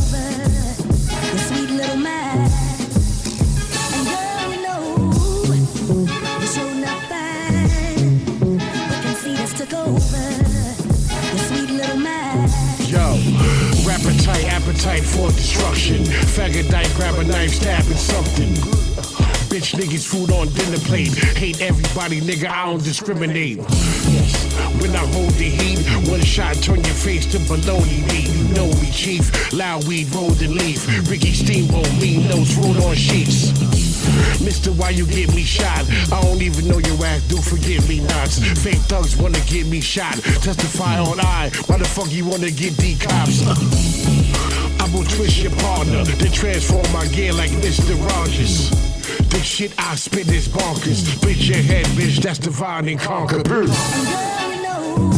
the sweet little man. And girl, you know, you're so not fine. But can see us took over the sweet little man. Yo, appetite for destruction. Faggot night, grab a knife, stabbing something. Bitch niggas food on dinner plate. Hate everybody, nigga, I don't discriminate. Yes, when I hold the heat, one shot turn your face to bologna meat. You know me, chief. Loud weed, rolled and leaf. Ricky Steamboat, lean nose, rolled on sheets. Mister, why you get me shot? I don't even know your ass, do forget me nots. Fake thugs wanna get me shot. Testify on I, why the fuck you wanna get D-cops? I will twist your partner, then transform my gear like Mr. Rogers. The shit I spit is bonkers. Bitch your head, bitch, that's divine and conquer. And girl, you know,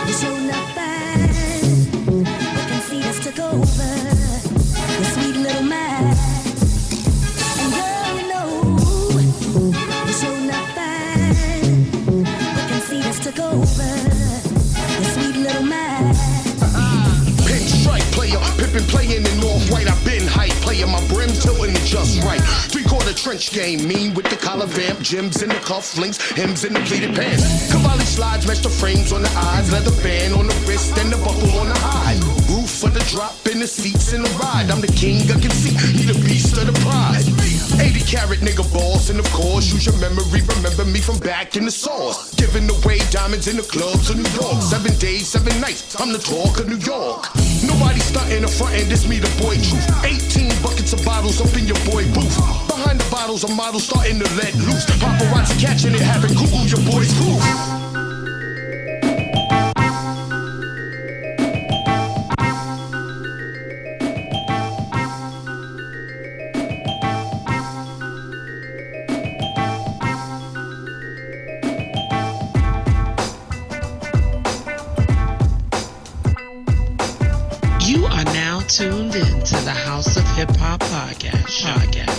you're so not fine. But can see us took over the sweet little man. And girl, you know, you're so not fine. But can see us took over the sweet little man. Pinstripe player, pimpin' playin' in North White. I've been hype, playin' my brim tiltin' just right. 3/4 trench game, mean with the collar vamp, gems in the cufflinks, hymns in the pleated pants. Cavalli slides, match the frames on the eyes, leather band on the wrist, and the buckle on the hide. Roof for the drop in the seats in the ride. I'm the king of conceit, he the beast of the pride. 80 carat nigga boss, and of course, use your memory, remember me from back in the sauce. Giving away diamonds in the clubs of New York. 7 days, 7 nights, I'm the talk of New York. Nobody stuntin' or frontin', this me the boy truth. 18 buckets of bottles up in your boy booth. Behind the bottles, a model starting to let loose. Paparazzi catching it, having Google your boy's proof. You are now tuned in to the House of Hip Hop Podcast.